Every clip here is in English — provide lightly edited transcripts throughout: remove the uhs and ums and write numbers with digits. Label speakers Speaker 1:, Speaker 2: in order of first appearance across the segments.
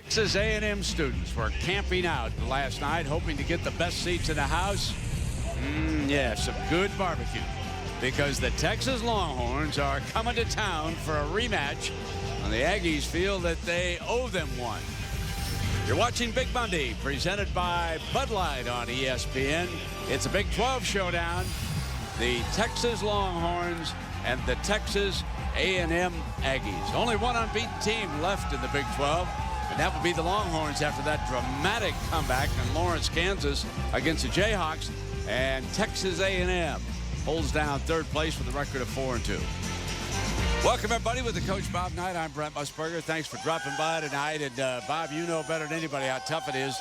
Speaker 1: Texas A&M students were camping out last night, hoping to get the best seats in the house. Yeah, some good barbecue, because the Texas Longhorns are coming to town for a rematch, and the Aggies feel that they owe them one. You're watching Big Monday, presented by Bud Light on ESPN. It's a Big 12 showdown. The Texas Longhorns and the Texas A&M Aggies. Only one unbeaten team left in the Big 12, and that would be the Longhorns after that dramatic comeback in Lawrence, Kansas against the Jayhawks. And Texas A&M holds down third place with a record of 4-2. Welcome, everybody, with the Coach Bob Knight. I'm Brent Musburger. Thanks for dropping by tonight. And, Bob, you know better than anybody how tough it is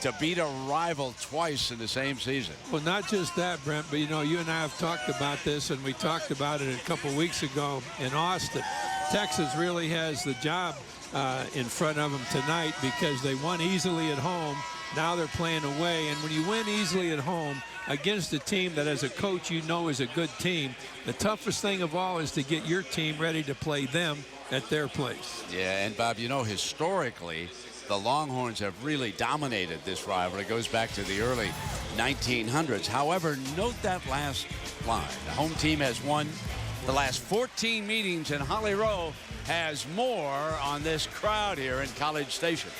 Speaker 1: to beat a rival twice in the same season.
Speaker 2: Well, not just that, Brent, but, you know, you and I have talked about this, and we talked about it a couple weeks ago in Austin. Texas really has the job in front of them tonight because they won easily at home. Now they're playing away, and when you win easily at home against a team that, as a coach, you know is a good team, the toughest thing of all is to get your team ready to play them at their place.
Speaker 1: Yeah, and Bob, you know, historically, the Longhorns have really dominated this rivalry. It goes back to the early 1900s. However, note that last line. The home team has won the last 14 meetings, and Holly Rowe has more on this crowd here in College Station.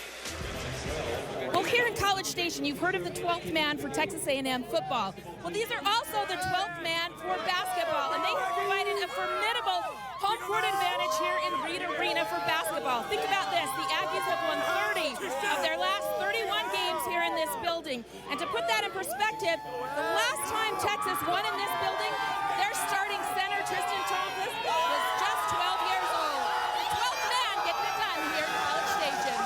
Speaker 3: Well, here in College Station, you've heard of the 12th man for Texas A&M football. Well, these are also the 12th man for basketball, and they have provided a formidable home court advantage here in Reed Arena for basketball. Think about this. The Aggies have won 30 of their last 31 games here in this building. And to put that in perspective, the last time Texas won in this building, their starting center, Tristan Thompson, was just 12 years old. The 12th man getting it done here in College Station.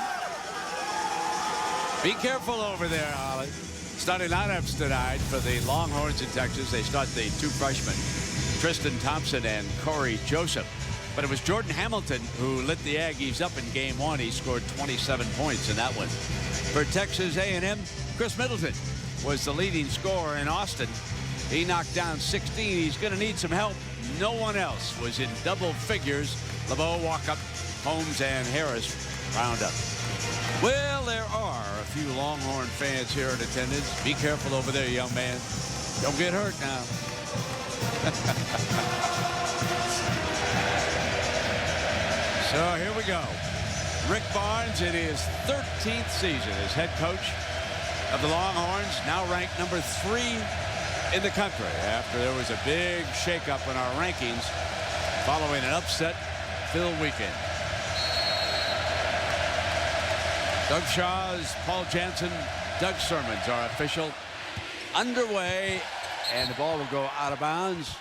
Speaker 1: Be careful over there, Holly. Starting lineups tonight for the Longhorns in Texas. They start the two freshmen, Tristan Thompson and Corey Joseph. But it was Jordan Hamilton who lit the Aggies up in game one. He scored 27 points in that one. For Texas A&M, Chris Middleton was the leading scorer in Austin. He knocked down 16. He's going to need some help. No one else was in double figures. LeBeau, Walkup, Holmes, and Harris round up. Well, there are a few Longhorn fans here in attendance. Be careful over there, young man. Don't get hurt now. So here we go. Rick Barnes in his 13th season as head coach of the Longhorns, now ranked number 3 in the country after there was a big shakeup in our rankings following an upset-filled weekend. Doug Shaw's, Paul Jansen, Doug Sermons are official. Underway, and the ball will go out of bounds.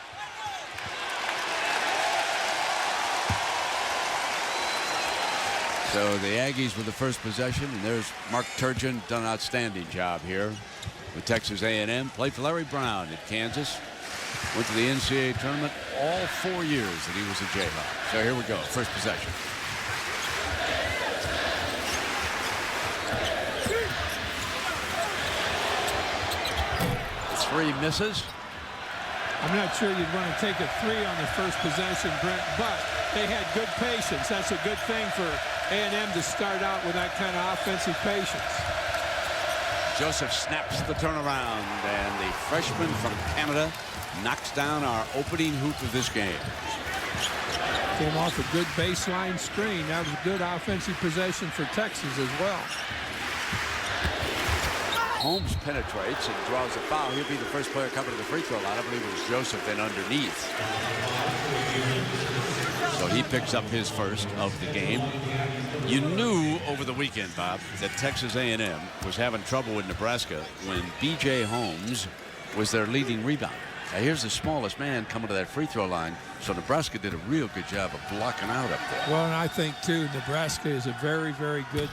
Speaker 1: So the Aggies with the first possession, and there's Mark Turgeon, done an outstanding job here with Texas A&M. Played for Larry Brown at Kansas. Went to the NCAA tournament all 4 years that he was a Jayhawk. So here we go, first possession. Three misses.
Speaker 2: I'm not sure you'd want to take a 3 on the first possession, Brent, but they had good patience. That's a good thing for A&M to start out with that kind of offensive patience.
Speaker 1: Joseph snaps the turnaround, and the freshman from Canada knocks down our opening hoop of this game.
Speaker 2: Came off a good baseline screen. That was a good offensive possession for Texas as well.
Speaker 1: Holmes penetrates and draws a foul. He'll be the first player coming to the free throw line. I believe it was Joseph in underneath. So he picks up his first of the game. You knew over the weekend, Bob, that Texas A&M was having trouble with Nebraska when B.J. Holmes was their leading rebounder. Now here's the smallest man coming to that free throw line. So Nebraska did a real good job of blocking out up there.
Speaker 2: Well, and I think, too, Nebraska is a very, very good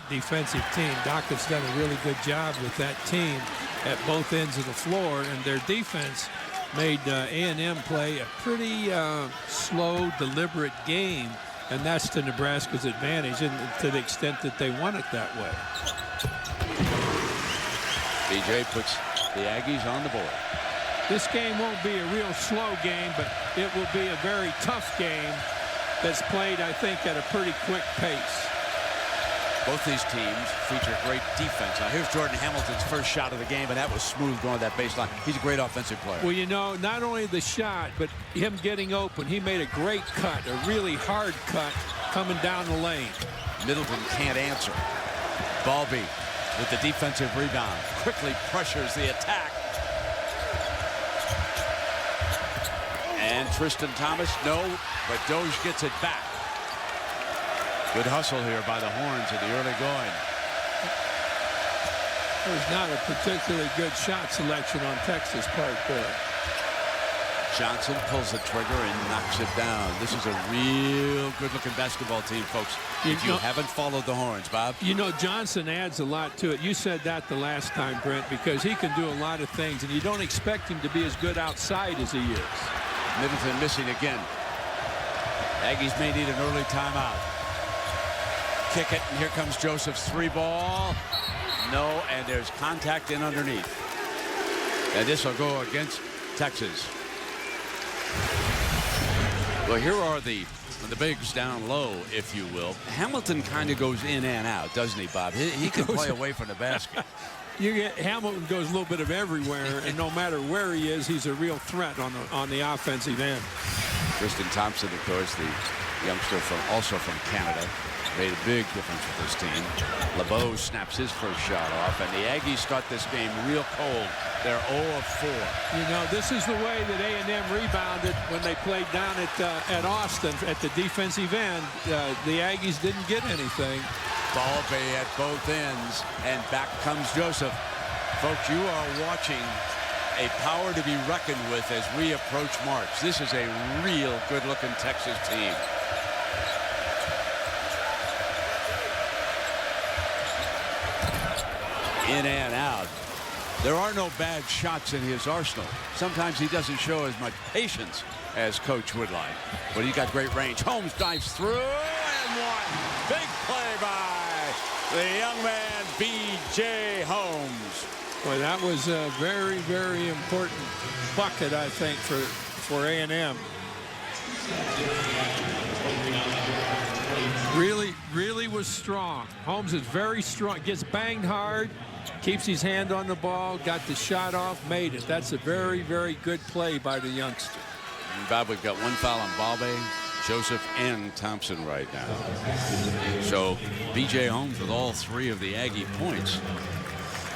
Speaker 2: defensive team. Doc has done a really good job with that team at both ends of the floor, and their defense made A&M play a pretty slow, deliberate game, and that's to Nebraska's advantage, and to the extent that they won it that way.
Speaker 1: B.J. puts the Aggies on the board.
Speaker 2: This game won't be a real slow game, but it will be a very tough game that's played, I think, at a pretty quick pace.
Speaker 1: Both these teams feature great defense. Now here's Jordan Hamilton's first shot of the game, and that was smooth going that baseline. He's a great offensive player.
Speaker 2: Well, you know, not only the shot, but him getting open. He made a great cut, a really hard cut coming down the lane.
Speaker 1: Middleton can't answer. Balby with the defensive rebound. Quickly pressures the attack. And Tristan Thomas, no, but Doge gets it back. Good hustle here by the Horns in the early going.
Speaker 2: There's not a particularly good shot selection on Texas' part there.
Speaker 1: Johnson pulls the trigger and knocks it down. This is a real good-looking basketball team, folks. If you haven't followed the Horns, Bob.
Speaker 2: You know, Johnson adds a lot to it. You said that the last time, Brent, because he can do a lot of things, and you don't expect him to be as good outside as he is.
Speaker 1: Middleton missing again. Aggies may need an early timeout. Kick it, and here comes Joseph's three ball. No, and there's contact in underneath. And this will go against Texas. Well, here are the bigs down low, if you will. Hamilton kind of goes in and out, doesn't he, Bob? He can play away from the basket.
Speaker 2: You get Hamilton goes a little bit of everywhere, and no matter where he is, he's a real threat on the offensive end.
Speaker 1: Tristan Thompson, of course, the youngster also from Canada, made a big difference with this team. LeBeau snaps his first shot off, and the Aggies start this game real cold. They're 0 of 4.
Speaker 2: You know, this is the way that A&M rebounded when they played down at Austin at the defensive end. The Aggies didn't get anything.
Speaker 1: Ball bay at both ends, and back comes Joseph. Folks, you are watching a power to be reckoned with as we approach March. This is a real good-looking Texas team. In and out. There are no bad shots in his arsenal. Sometimes he doesn't show as much patience as Coach would like. But he got great range. Holmes dives through, and one. Big play by the young man, B.J. Holmes.
Speaker 2: Boy, that was a very, very important bucket, I think, for A&M. Really was strong. Holmes is very strong. Gets banged hard. Keeps his hand on the ball, got the shot off, made it. That's a very, very good play by the youngster.
Speaker 1: And Bob, we've got one foul on Balbe, Joseph, and Thompson right now. So B.J. Holmes with all three of the Aggie points.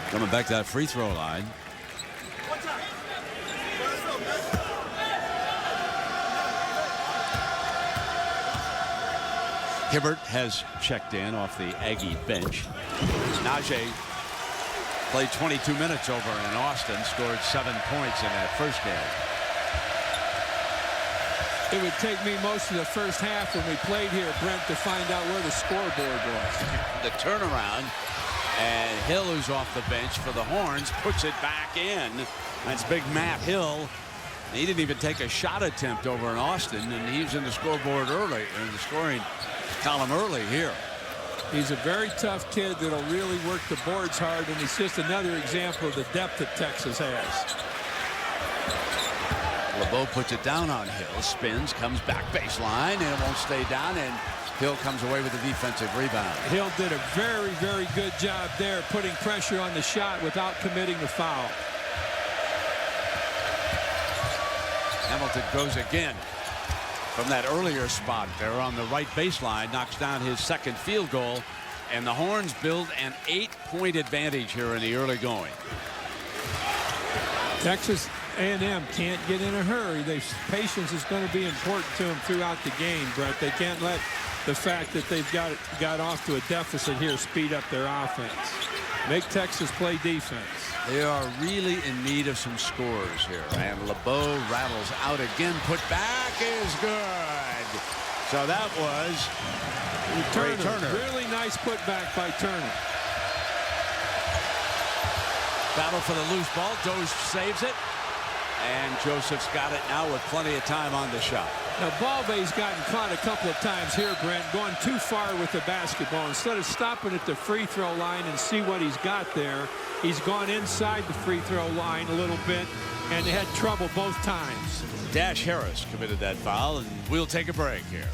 Speaker 1: Coming back to that free throw line. Hibbert has checked in off the Aggie bench. Najee played 22 minutes over in Austin, scored 7 points in that first game.
Speaker 2: It would take me most of the first half when we played here, Brent, to find out where the scoreboard was.
Speaker 1: The turnaround, and Hill, who's off the bench for the Horns, puts it back in. That's big Matt Hill. He didn't even take a shot attempt over in Austin, and he's in the scoreboard early, in the scoring column early here.
Speaker 2: He's a very tough kid that'll really work the boards hard, and it's just another example of the depth that Texas has.
Speaker 1: LeBeau puts it down on Hill, spins, comes back baseline, and it won't stay down, and Hill comes away with a defensive rebound.
Speaker 2: Hill did a very, very good job there, putting pressure on the shot without committing the foul.
Speaker 1: Hamilton goes again from that earlier spot there on the right baseline, knocks down his second field goal, and the Horns build an 8-point advantage here in the early going.
Speaker 2: Texas A&M can't get in a hurry. Patience is going to be important to them throughout the game, Brett. They can't let the fact that they've got off to a deficit here speed up their offense. Make Texas play defense.
Speaker 1: They are really in need of some scores here, and LeBeau rattles out again. Put back is good. So that was Turner.
Speaker 2: Really nice putback by Turner.
Speaker 1: Battle for the loose ball. Doge saves it, and Joseph's got it now with plenty of time on the shot.
Speaker 2: Now, Balbe's gotten caught a couple of times here, Brent, going too far with the basketball. Instead of stopping at the free throw line and see what he's got there, he's gone inside the free throw line a little bit and had trouble both times.
Speaker 1: Dash Harris committed that foul, and we'll take a break here.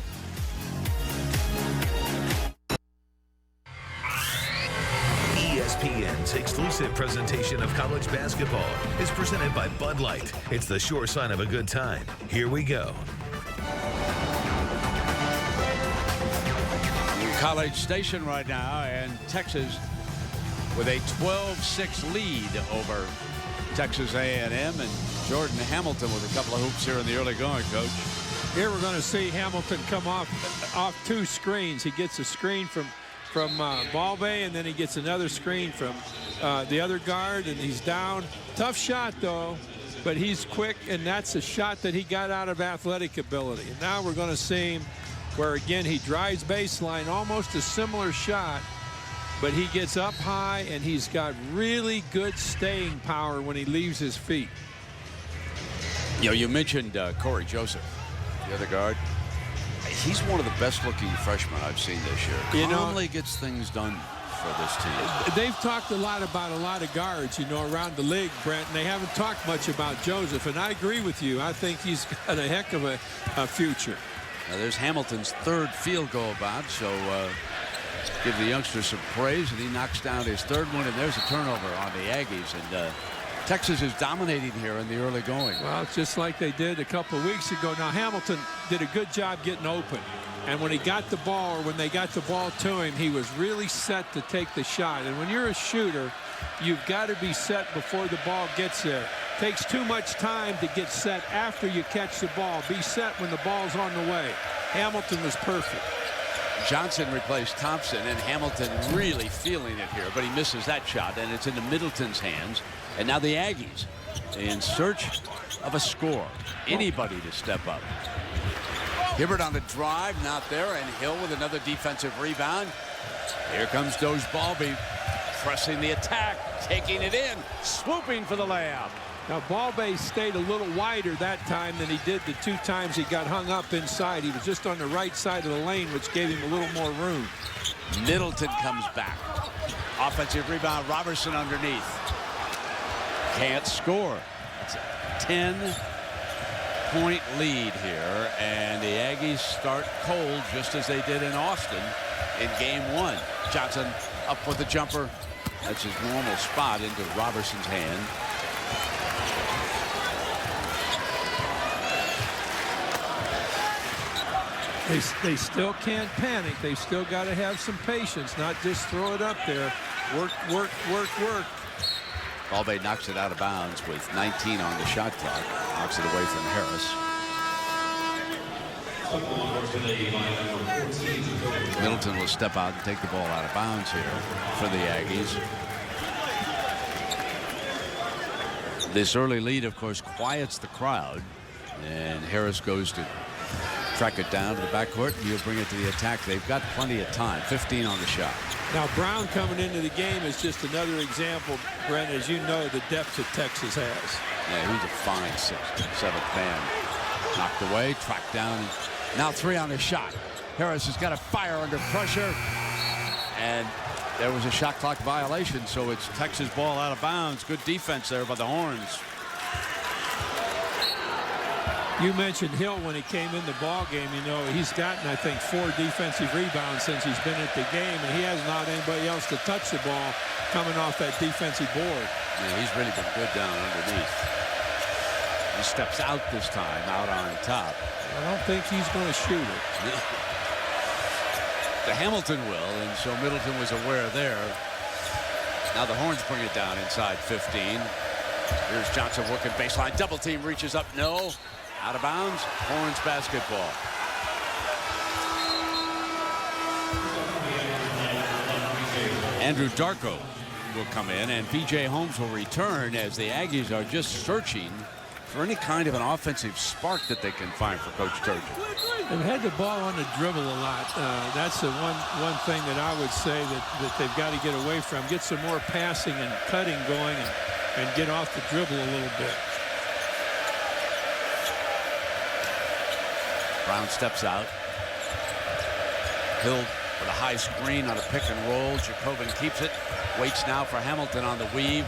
Speaker 4: Tonight's exclusive presentation of college basketball is presented by Bud Light. It's the sure sign of a good time. Here we go.
Speaker 1: College Station right now, and Texas with a 12-6 lead over Texas A&M, and Jordan Hamilton with a couple of hoops here in the early going, Coach.
Speaker 2: Here we're going to see Hamilton come off 2 screens. He gets a screen from Balbay, and then he gets another screen from the other guard, and he's down. Tough shot, though, but he's quick, and that's a shot that he got out of athletic ability. And now we're going to see him where, again, he drives baseline, almost a similar shot, but he gets up high, and he's got really good staying power when he leaves his feet.
Speaker 1: You know, you mentioned Corey Joseph, the other guard. He's one of the best-looking freshmen I've seen this year. Calmly gets things done for this team.
Speaker 2: They've talked a lot about a lot of guards, you know, around the league, Brent, and they haven't talked much about Joseph, and I agree with you. I think he's got a heck of a future.
Speaker 1: Now, there's Hamilton's 3rd field goal about, so give the youngster some praise, and he knocks down his 3rd one, and there's a turnover on the Aggies, and Texas is dominating here in the early going.
Speaker 2: Well, it's just like they did a couple of weeks ago. Now, Hamilton did a good job getting open, and when he got the ball, or when they got the ball to him, he was really set to take the shot. And when you're a shooter, you've got to be set before the ball gets there. Takes too much time to get set after you catch the ball. Be set when the ball's on the way. Hamilton was perfect.
Speaker 1: Johnson replaced Thompson, and Hamilton really feeling it here, but he misses that shot, and it's into Middleton's hands. And now the Aggies in search of a score. Anybody to step up. Hibbert on the drive, not there, and Hill with another defensive rebound. Here comes Doge Balby pressing the attack, taking it in, swooping for the layup.
Speaker 2: Now, Balbay stayed a little wider that time than he did the 2 times he got hung up inside. He was just on the right side of the lane, which gave him a little more room.
Speaker 1: Middleton comes back. Offensive rebound, Robertson underneath. Can't score. It's a 10-point lead here, and the Aggies start cold just as they did in Austin in game 1. Johnson up with the jumper. That's his normal spot into Robertson's hand.
Speaker 2: They still can't panic. They still got to have some patience, not just throw it up there. Work, work, work, work.
Speaker 1: Balbay knocks it out of bounds with 19 on the shot clock. Knocks it away from Harris. Middleton will step out and take the ball out of bounds here for the Aggies. This early lead, of course, quiets the crowd, and Harris goes to track it down to the backcourt, and he'll bring it to the attack. They've got plenty of time. 15 on the shot.
Speaker 2: Now, Brown coming into the game is just another example, Brent, as you know, the depth that Texas has.
Speaker 1: Yeah, he's a fine 6th, 7th man. Knocked away, tracked down. Now 3 on the shot. Harris has got to fire under pressure, and there was a shot clock violation, so it's Texas ball out of bounds. Good defense there by the Horns.
Speaker 2: You mentioned Hill when he came in the ball game. You know, he's gotten, I think, 4 defensive rebounds since he's been at the game, and he hasn't allowed anybody else to touch the ball coming off that defensive board.
Speaker 1: Yeah, he's really been good down underneath. He steps out this time, out on top.
Speaker 2: I don't think he's going to shoot it.
Speaker 1: The Hamilton will, and so Middleton was aware there. Now the Horns bring it down inside 15. Here's Johnson working baseline. Double team reaches up. No. Out of bounds. Horns basketball. Andrew Darko will come in, and B.J. Holmes will return as the Aggies are just searching for any kind of an offensive spark that they can find for Coach Turgeon.
Speaker 2: They've had the ball on the dribble a lot. That's the one thing that I would say that they've got to get away from. Get some more passing and cutting going, and get off the dribble a little bit.
Speaker 1: Brown steps out. Hill with a high screen on a pick and roll. Jacobin keeps it. Waits now for Hamilton on the weave.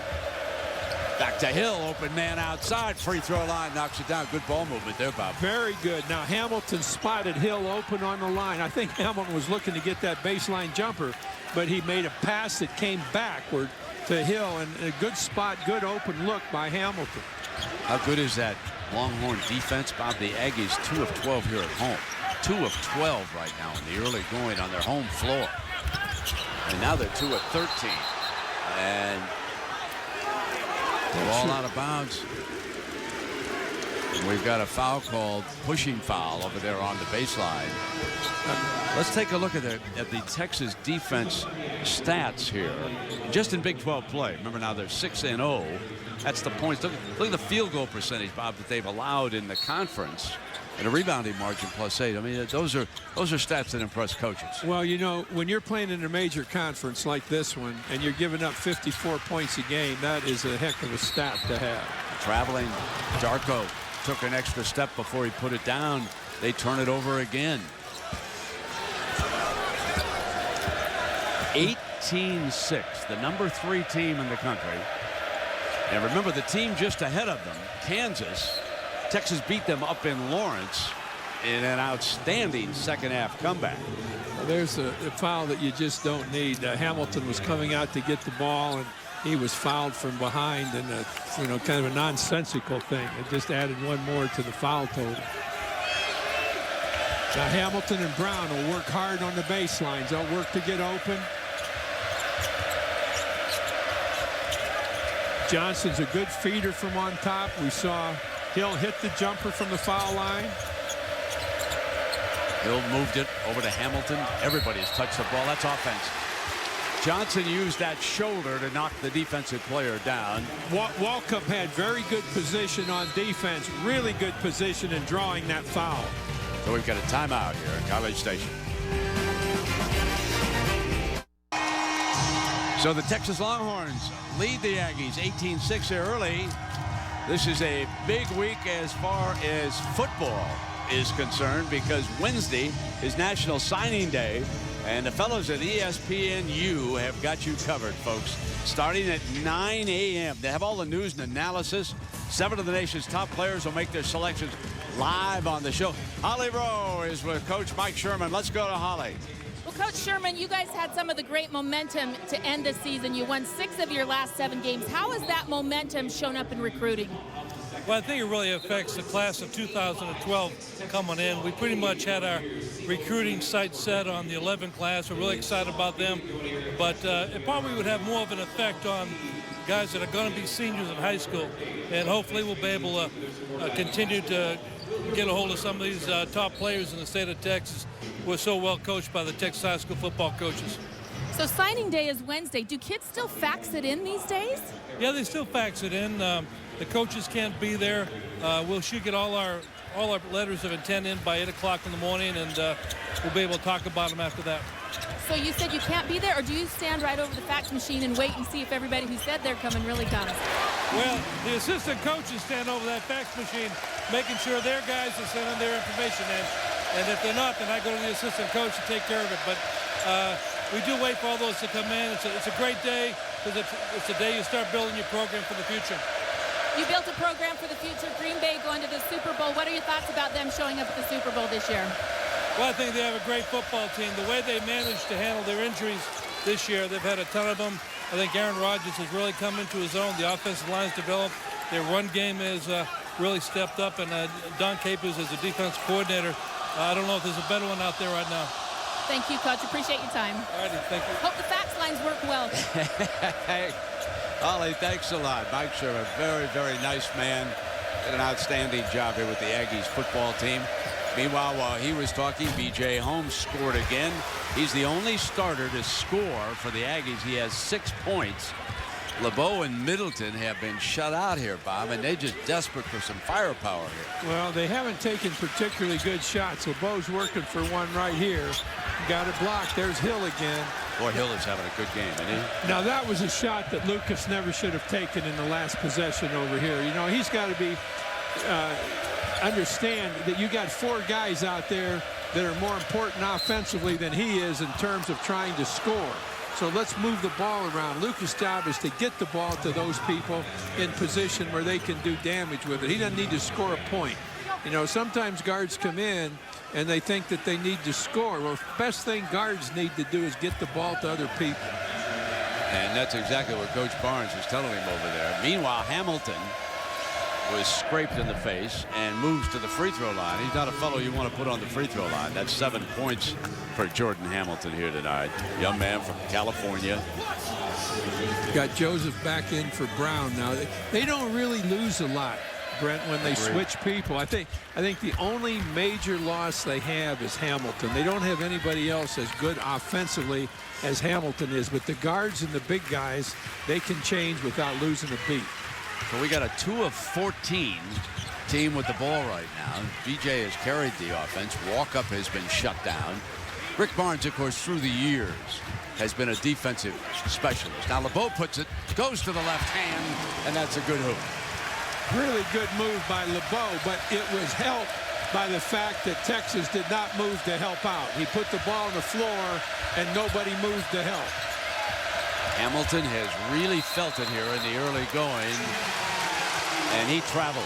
Speaker 1: Back to Hill. Open man outside. Free throw line. Knocks it down. Good ball movement there, Bob.
Speaker 2: Very good. Now Hamilton spotted Hill open on the line. I think Hamilton was looking to get that baseline jumper, but he made a pass that came backward to Hill, and a good spot, good open look by Hamilton.
Speaker 1: How good is that Longhorn defense, Bob? The Aggies 2 of 12 here at home. 2 of 12 right now in the early going on their home floor. And now they're 2 of 13. And they're all out of bounds. And we've got a foul called, pushing foul over there on the baseline. Let's take a look at the Texas defense stats here. Just in Big 12 play. Remember now they're 6-0. That's the points. Look at the field goal percentage, Bob, that they've allowed in the conference. And a rebounding margin +8. I mean, those are stats that impress coaches.
Speaker 2: Well, you know, when you're playing in a major conference like this one and you're giving up 54 points a game, that is a heck of a stat to have.
Speaker 1: Traveling, Darko took an extra step before he put it down. They turn it over again. 18-6, the number 3 team in the country. And remember, the team just ahead of them, Kansas, Texas beat them up in Lawrence in an outstanding second-half comeback.
Speaker 2: Well, there's a foul that you just don't need. Hamilton was coming out to get the ball, and he was fouled from behind, and you know, kind of a nonsensical thing. It just added one more to the foul total. Now Hamilton and Brown will work hard on the baselines. They'll work to get open. Johnson's a good feeder from on top. We saw Hill hit the jumper from the foul line.
Speaker 1: Hill moved it over to Hamilton. Everybody's touched the ball. That's offense. Johnson used that shoulder to knock the defensive player down.
Speaker 2: Walkup had very good position on defense. Really good position in drawing that foul.
Speaker 1: So we've got a timeout here at College Station. So the Texas Longhorns lead the Aggies 18-6 here early. This is a big week as far as football is concerned because Wednesday is National Signing Day, and the fellows at ESPNU have got you covered, folks. Starting at 9 a.m. They have all the news and analysis. 7 of the nation's top players will make their selections live on the show. Holly Rowe is with Coach Mike Sherman. Let's go to Holly.
Speaker 3: Well, Coach Sherman, you guys had some of the great momentum to end the season. You won 6 of your last 7 games. How has that momentum shown up in recruiting?
Speaker 5: Well, I think it really affects the class of 2012 coming in. We pretty much had our recruiting sights set on the 11 class. We're really excited about them. But it probably would have more of an effect on guys that are going to be seniors in high school. And hopefully we'll be able to continue to get a hold of some of these top players in the state of Texas. We're so well coached by the Texas high school football coaches.
Speaker 3: So signing day is Wednesday. Do kids still fax it in these days?
Speaker 5: Yeah, they still fax it in. The coaches can't be there. We'll should get all our letters of intent in by 8 o'clock in the morning, and we'll be able to talk about them after that.
Speaker 3: So you said you can't be there, or do you stand right over the fax machine and wait and see if everybody who said they're coming really comes?
Speaker 5: Well, the assistant coaches stand over that fax machine, making sure their guys are sending their information in. And if they're not, then I go to the assistant coach to take care of it. But we do wait for all those to come in. It's a great day because it's the day you start building your program for the future.
Speaker 3: You built a program for the future. Green Bay going to the Super Bowl. What are your thoughts about them showing up at the Super Bowl this year?
Speaker 5: Well, I think they have a great football team. The way they managed to handle their injuries this year, they've had a ton of them. I think Aaron Rodgers has really come into his own. The offensive line's developed. Their run game is really stepped up, and Don Capers is a defense coordinator. I don't know if there's a better one out there right now.
Speaker 3: Thank you, Coach. Appreciate your time.
Speaker 5: All righty, thank you.
Speaker 3: Hope the fax lines work well.
Speaker 1: Hey, Holly, thanks a lot. Mike Sherman, very, very nice man. Did an outstanding job here with the Aggies football team. Meanwhile, while he was talking, B.J. Holmes scored again. He's the only starter to score for the Aggies. He has 6 points. LeBeau and Middleton have been shut out here, Bob, and they're just desperate for some firepower here.
Speaker 2: Well, they haven't taken particularly good shots. LeBeau's working for one right here. Got it blocked. There's Hill again.
Speaker 1: Boy, Hill is having a good game, isn't he?
Speaker 2: Now, that was a shot that Lucas never should have taken in the last possession over here. You know, he's got to be understand that you got 4 guys out there that are more important offensively than he is in terms of trying to score. So let's move the ball around. Lucas' job is to get the ball to those people in position where they can do damage with it. He doesn't need to score a point. You know, sometimes guards come in and they think that they need to score. Well, the best thing guards need to do is get the ball to other people.
Speaker 1: And that's exactly what Coach Barnes was telling him over there. Meanwhile, Hamilton was scraped in the face and moves to the free throw line. He's not a fellow you want to put on the free throw line. That's 7 points for Jordan Hamilton here tonight. Young man from California.
Speaker 2: Got Joseph back in for Brown now. They don't really lose a lot, Brent, when they switch people. I think the only major loss they have is Hamilton. They don't have anybody else as good offensively as Hamilton is, but the guards and the big guys, they can change without losing a beat.
Speaker 1: So we got a 2 of 14 team with the ball right now. BJ has carried the offense. Walkup has been shut down. Rick Barnes, of course, through the years has been a defensive specialist. Now LeBeau puts it, goes to the left hand, and that's a good hoop.
Speaker 2: Really good move by LeBeau, but it was helped by the fact that Texas did not move to help out. He put the ball on the floor, and nobody moved to help.
Speaker 1: Hamilton has really felt it here in the early going, and he traveled.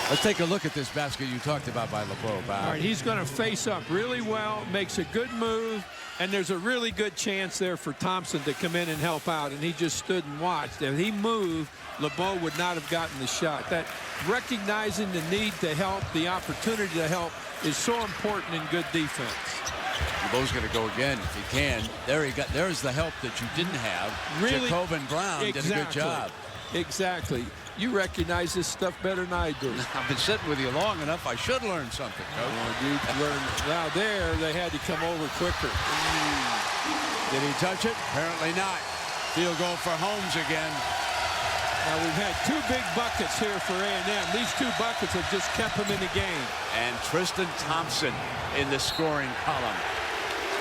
Speaker 1: Let's take a look at this basket you talked about by LeBeau.
Speaker 2: All right, he's going to face up really well, makes a good move, and there's a really good chance there for Thompson to come in and help out, and he just stood and watched. If he moved, LeBeau would not have gotten the shot. That recognizing the need to help, the opportunity to help, is so important in good defense.
Speaker 1: LeBeau's going to go again if he can. There's the help that you didn't have.
Speaker 2: Really,
Speaker 1: Jacobin Brown did a good job.
Speaker 2: Exactly. You recognize this stuff better than I do.
Speaker 1: I've been sitting with you long enough. I should learn something, Coach.
Speaker 2: Oh, you learned. Now there, they had to come over quicker.
Speaker 1: Did he touch it? Apparently not. Field goal for Holmes again.
Speaker 2: Now we've had 2 big buckets here for A&M. These 2 buckets have just kept them in the game.
Speaker 1: And Tristan Thompson in the scoring column.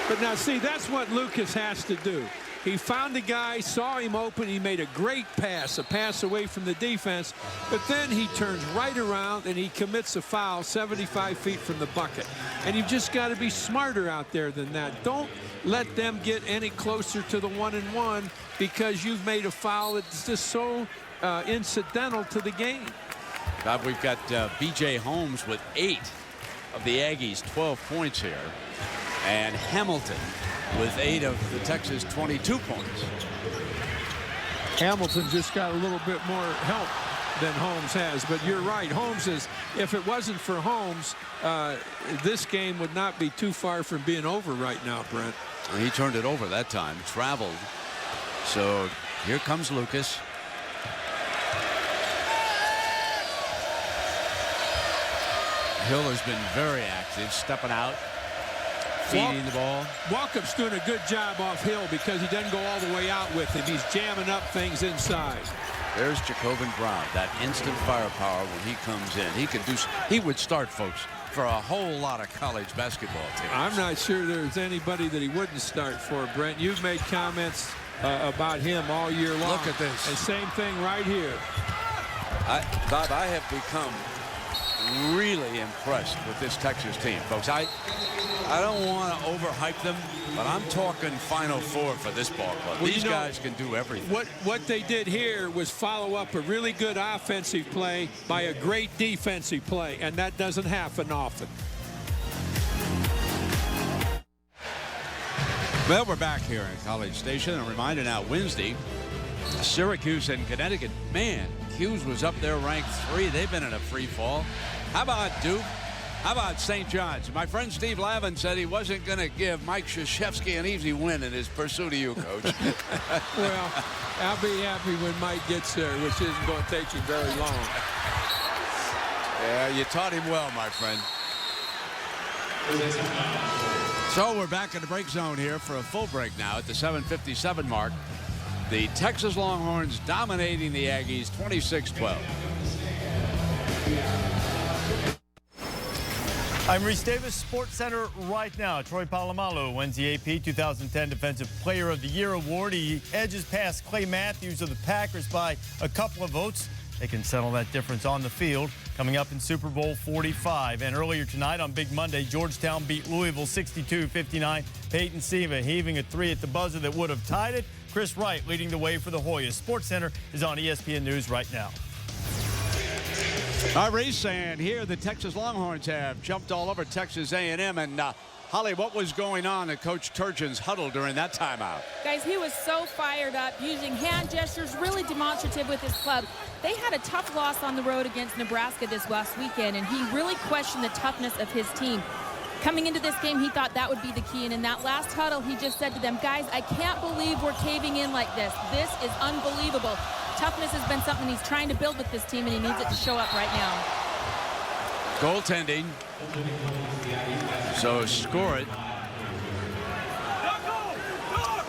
Speaker 2: But now, see, that's what Lucas has to do. He found the guy, saw him open, he made a great pass, a pass away from the defense, but then he turns right around and he commits a foul 75 feet from the bucket. And you've just got to be smarter out there than that. Don't let them get any closer to the 1-and-1 because you've made a foul that's just so incidental to the game.
Speaker 1: Bob, we've got B.J. Holmes with 8 of the Aggies' 12 points here, and Hamilton with 8 of the Texas 22 points.
Speaker 2: Hamilton just got a little bit more help than Holmes has, but you're right. Holmes is, if it wasn't for Holmes, this game would not be too far from being over right now, Brent.
Speaker 1: He turned it over that time, traveled. So here comes Lucas. Hill has been very active, stepping out, feeding the ball.
Speaker 2: Walkup's doing a good job off Hill because he doesn't go all the way out with him. He's jamming up things inside.
Speaker 1: There's Jacobin Brown, that instant firepower when he comes in. He would start, folks, for a whole lot of college basketball teams.
Speaker 2: I'm not sure there's anybody that he wouldn't start for, Brent. You've made comments about him all year long.
Speaker 1: Look at this.
Speaker 2: And same thing right here.
Speaker 1: Bob, I have become really impressed with this Texas team, folks. I don't want to overhype them, but I'm talking Final Four for this ball club.
Speaker 2: Well,
Speaker 1: these guys can do everything.
Speaker 2: What they did here was follow up a really good offensive play by a great defensive play, and that doesn't happen often.
Speaker 1: Well, we're back here in College Station. A reminder now, Wednesday, Syracuse and Connecticut. Man, Hughes was up there ranked 3. They've been in a free fall. How about Duke? How about St. John's? My friend Steve Lavin said he wasn't going to give Mike Krzyzewski an easy win in his pursuit of you, Coach.
Speaker 2: Well, I'll be happy when Mike gets there, which isn't going to take you very long.
Speaker 1: Yeah, you taught him well, my friend. So we're back in the break zone here for a full break now at the 7:57 mark. The Texas Longhorns dominating the Aggies 26-12.
Speaker 6: I'm Reese Davis, Sports Center right now. Troy Polamalu wins the AP 2010 Defensive Player of the Year award. He edges past Clay Matthews of the Packers by a couple of votes. They can settle that difference on the field coming up in Super Bowl 45. And earlier tonight on Big Monday, Georgetown beat Louisville 62-59. Peyton Siva heaving a 3 at the buzzer that would have tied it. Chris Wright leading the way for the Hoyas. Sports Center is on ESPN News right now.
Speaker 1: All right, Reese, and here the Texas Longhorns have jumped all over Texas A&M, and Holly, what was going on at Coach Turgeon's huddle during that timeout?
Speaker 3: Guys, he was so fired up, using hand gestures, really demonstrative with his club. They had a tough loss on the road against Nebraska this last weekend, and he really questioned the toughness of his team. Coming into this game, he thought that would be the key, and in that last huddle, he just said to them, guys, I can't believe we're caving in like this. This is unbelievable. Toughness has been something he's trying to build with this team, and he needs it to show up right now.
Speaker 1: Goaltending. So score it.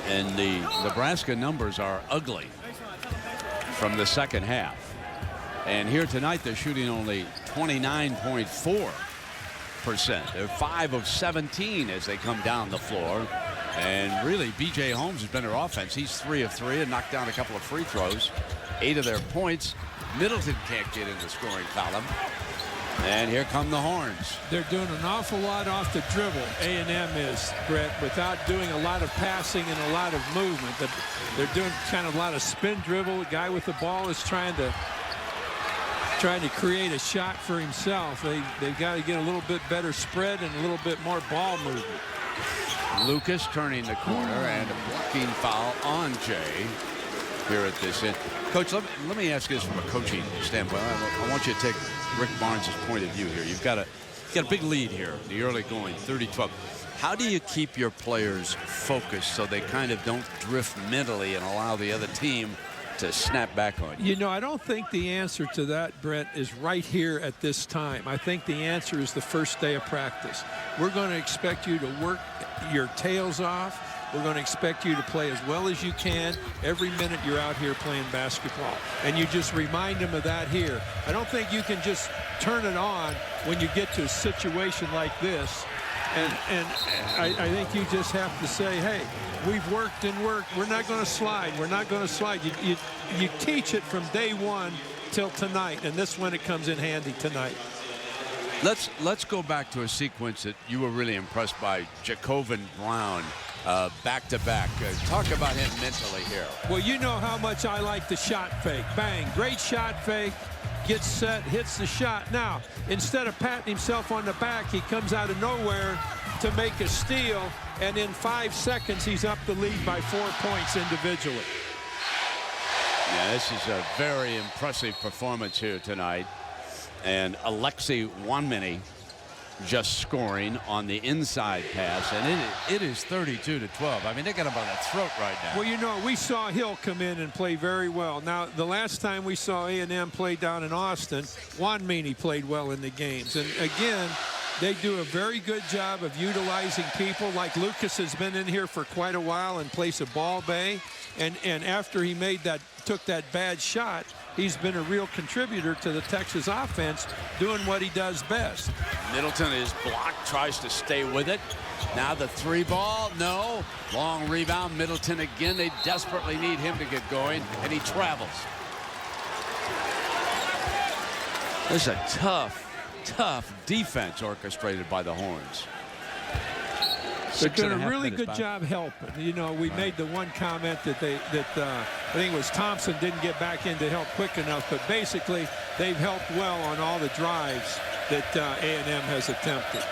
Speaker 1: And the Nebraska numbers are ugly from the second half. And here tonight, they're shooting only 29.4%. They're 5 of 17 as they come down the floor. And really, B.J. Holmes has been their offense. He's 3 of 3 and knocked down a couple of free throws. 8 of their points. Middleton can't get in the scoring column. And here come the Horns.
Speaker 2: They're doing an awful lot off the dribble. A&M is, Brent, without doing a lot of passing and a lot of movement. They're doing kind of a lot of spin dribble. The guy with the ball is trying to create a shot for himself. They've got to get a little bit better spread and a little bit more ball movement.
Speaker 1: Lucas turning the corner and a blocking foul on Jay here at this end. Coach, let me ask you this from a coaching standpoint. I want you to take Rick Barnes' point of view here. You've got a big lead here in the early going, 30-12. How do you keep your players focused so they kind of don't drift mentally and allow the other team to snap back on you?
Speaker 2: You know, I don't think the answer to that, Brent, is right here at this time. I think the answer is the first day of practice. We're going to expect you to work your tails off. We're going to expect you to play as well as you can every minute you're out here playing basketball. And you just remind them of that here. I don't think you can just turn it on when you get to a situation like this. And I think you just have to say, hey, we've worked and worked. We're not going to slide. We're not going to slide. You teach it from day one till tonight. And this one, it comes in handy tonight.
Speaker 1: Let's go back to a sequence that you were really impressed by. Jacobin Brown. Back-to-back. Talk about him mentally here.
Speaker 2: Well, you know how much I like the shot fake. Bang. Great shot fake. Gets set, hits the shot. Now, instead of patting himself on the back, he comes out of nowhere to make a steal, and in 5 seconds, he's up the lead by 4 points individually.
Speaker 1: Yeah, this is a very impressive performance here tonight. And Alexei Wanmini just scoring on the inside pass, and it is 32-12. I mean, they got him on the throat right now.
Speaker 2: Well, you know, we saw Hill come in and play very well. Now, the last time we saw A&M play down in Austin, Wanmini played well in the games. And again, they do a very good job of utilizing people. Like Lucas has been in here for quite a while in place of Ball Bay, and after he took that bad shot, he's been a real contributor to the Texas offense, doing what he does best.
Speaker 1: Middleton is blocked, tries to stay with it. Now the 3-ball, no. Long rebound, Middleton again. They desperately need him to get going, and he travels. This is a tough defense orchestrated by the Horns.
Speaker 2: They're doing a really good job helping. You know, we made the one comment that I think it was Thompson didn't get back in to help quick enough, but basically they've helped well on all the drives that A&M has attempted.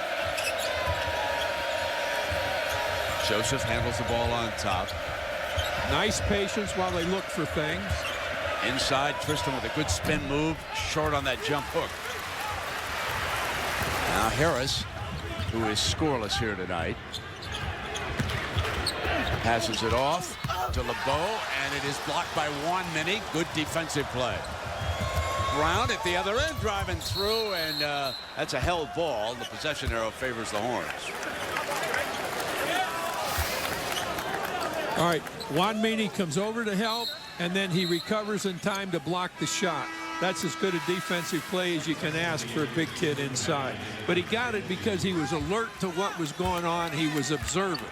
Speaker 1: Joseph handles the ball on top.
Speaker 2: Nice patience while they look for things.
Speaker 1: Inside, Tristan with a good spin move, short on that jump hook. Now Harris, who is scoreless here tonight, passes it off to LeBeau, and it is blocked by Wanmini. Good defensive play. Brown at the other end, driving through, and that's a held ball. The possession arrow favors the Horns.
Speaker 2: All right, Wanmini comes over to help, and then he recovers in time to block the shot. That's as good a defensive play as you can ask for a big kid inside. But he got it because he was alert to what was going on. He was observant.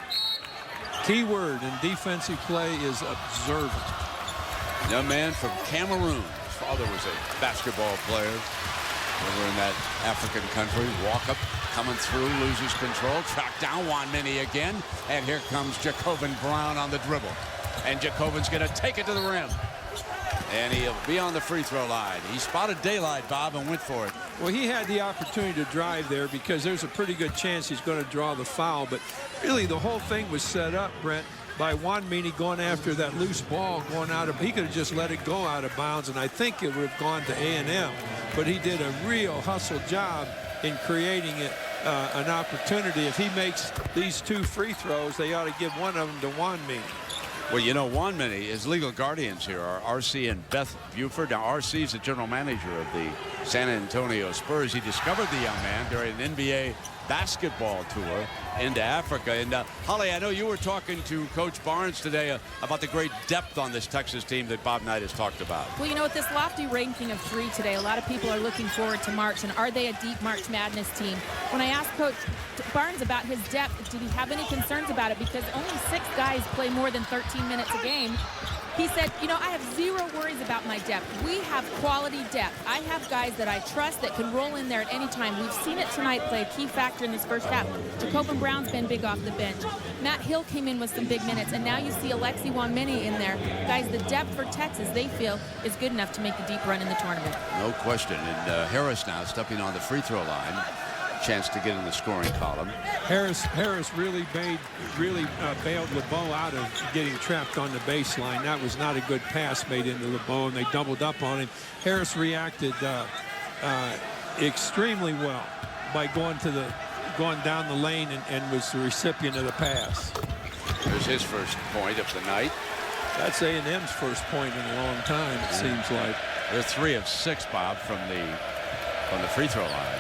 Speaker 2: Key word in defensive play is observant.
Speaker 1: Young man from Cameroon. His father was a basketball player over in that African country. Walk up, coming through, loses control. Tracked down Wanmini again. And here comes Jacobin Brown on the dribble. And Jacobin's going to take it to the rim. And he'll be on the free throw line. He spotted daylight, Bob, and went for it.
Speaker 2: Well, he had the opportunity to drive there because there's a pretty good chance he's going to draw the foul. But really, the whole thing was set up, Brent, by Wanmini going after that loose ball going out of. He could have just let it go out of bounds, and I think it would have gone to A&M. But he did a real hustle job in creating it an opportunity. If he makes these 2 free throws, they ought to give one of them to Wanmini.
Speaker 1: Well, you know, Wanmini, his legal guardians here are R.C. and Beth Buford. Now, R.C. is the general manager of the San Antonio Spurs. He discovered the young man during an NBA basketball tour into Africa. And Holly, I know you were talking to Coach Barnes today about the great depth on this Texas team that Bob Knight has talked about.
Speaker 3: Well, you know, with this lofty ranking of 3 today, a lot of people are looking forward to March, and are they a deep March Madness team? When I asked Coach Barnes about his depth, did he have any concerns about it? Because only 6 guys play more than 13 minutes a game. He said, you know, I have 0 worries about my depth. We have quality depth. I have guys that I trust that can roll in there at any time. We've seen it tonight play a key factor in this first half. Jacoben Brown's been big off the bench. Matt Hill came in with some big minutes, and now you see Alexi Wanmini in there. Guys, the depth for Texas, they feel, is good enough to make a deep run in the tournament.
Speaker 1: No question. And Harris now stepping on the free throw line. Chance to get in the scoring column.
Speaker 2: Harris really bailed LeBeau out of getting trapped on the baseline. That was not a good pass made into LeBeau, and they doubled up on him. Harris reacted extremely well by going down the lane and was the recipient of the pass.
Speaker 1: There's his first point of the night.
Speaker 2: That's A&M's first point in a long time, it seems like.
Speaker 1: They're 3 of 6, Bob, from the free throw line.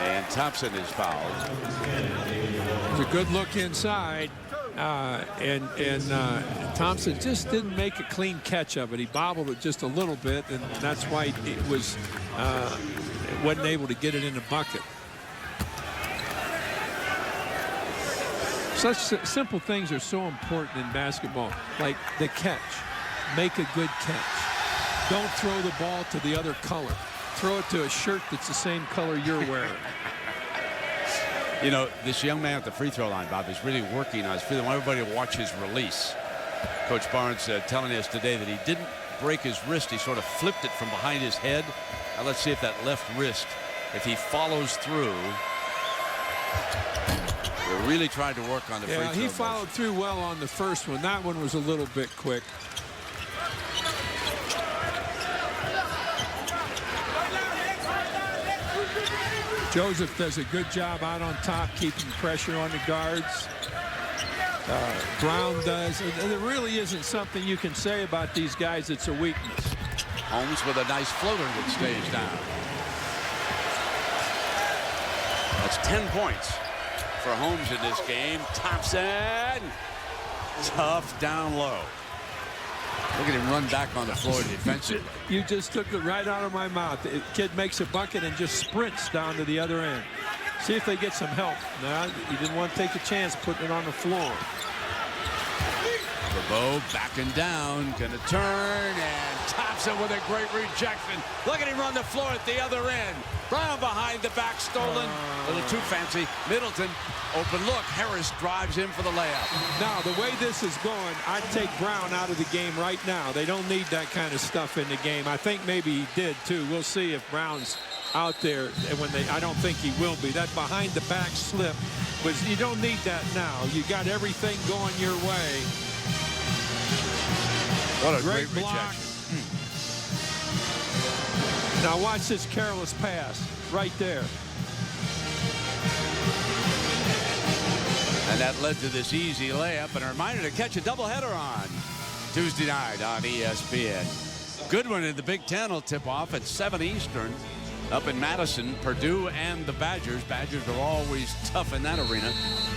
Speaker 1: And Thompson is fouled.
Speaker 2: It's a good look inside, and Thompson just didn't make a clean catch of it. He bobbled it just a little bit, and that's why it wasn't able to get it in the bucket. Such simple things are so important in basketball, like the catch. Make a good catch. Don't throw the ball to the other color. Throw it to a shirt that's the same color you're wearing.
Speaker 1: You know, this young man at the free throw line, Bob, is really working on his feeling. I want everybody to watch his release. Coach Barnes telling us today that he didn't break his wrist. He sort of flipped it from behind his head. Now let's see if that left wrist, if he follows through. We're really trying to work on the free throw.
Speaker 2: Yeah, he followed through well on the first one. That one was a little bit quick. Joseph does a good job out on top, keeping pressure on the guards. Brown does. And there really isn't something you can say about these guys that's a weakness.
Speaker 1: Holmes with a nice floater that stays down. That's 10 points for Holmes in this game. Thompson, tough down low. Look at him run back on the floor defensively.
Speaker 2: You just took it right out of my mouth. The kid makes a bucket and just sprints down to the other end. See if they get some help. No, he didn't want to take a chance putting it on the floor.
Speaker 1: LeBeau backing down, gonna turn, and Thompson with a great rejection. Look at him run the floor at the other end. Brown behind the back, stolen. A little too fancy. Middleton, open look. Harris drives in for the layup.
Speaker 2: Now, the way this is going, I'd take Brown out of the game right now. They don't need that kind of stuff in the game. I think maybe he did, too. We'll see if Brown's out there. I don't think he will be. That behind the back slip you don't need that now. You got everything going your way.
Speaker 1: What a great
Speaker 2: block.
Speaker 1: rejection.
Speaker 2: Now watch this careless pass right there.
Speaker 1: And that led to this easy layup, and a reminder to catch a doubleheader on Tuesday night on ESPN. Good one in the Big Ten will tip off at 7 Eastern up in Madison. Purdue and the Badgers. Badgers are always tough in that arena.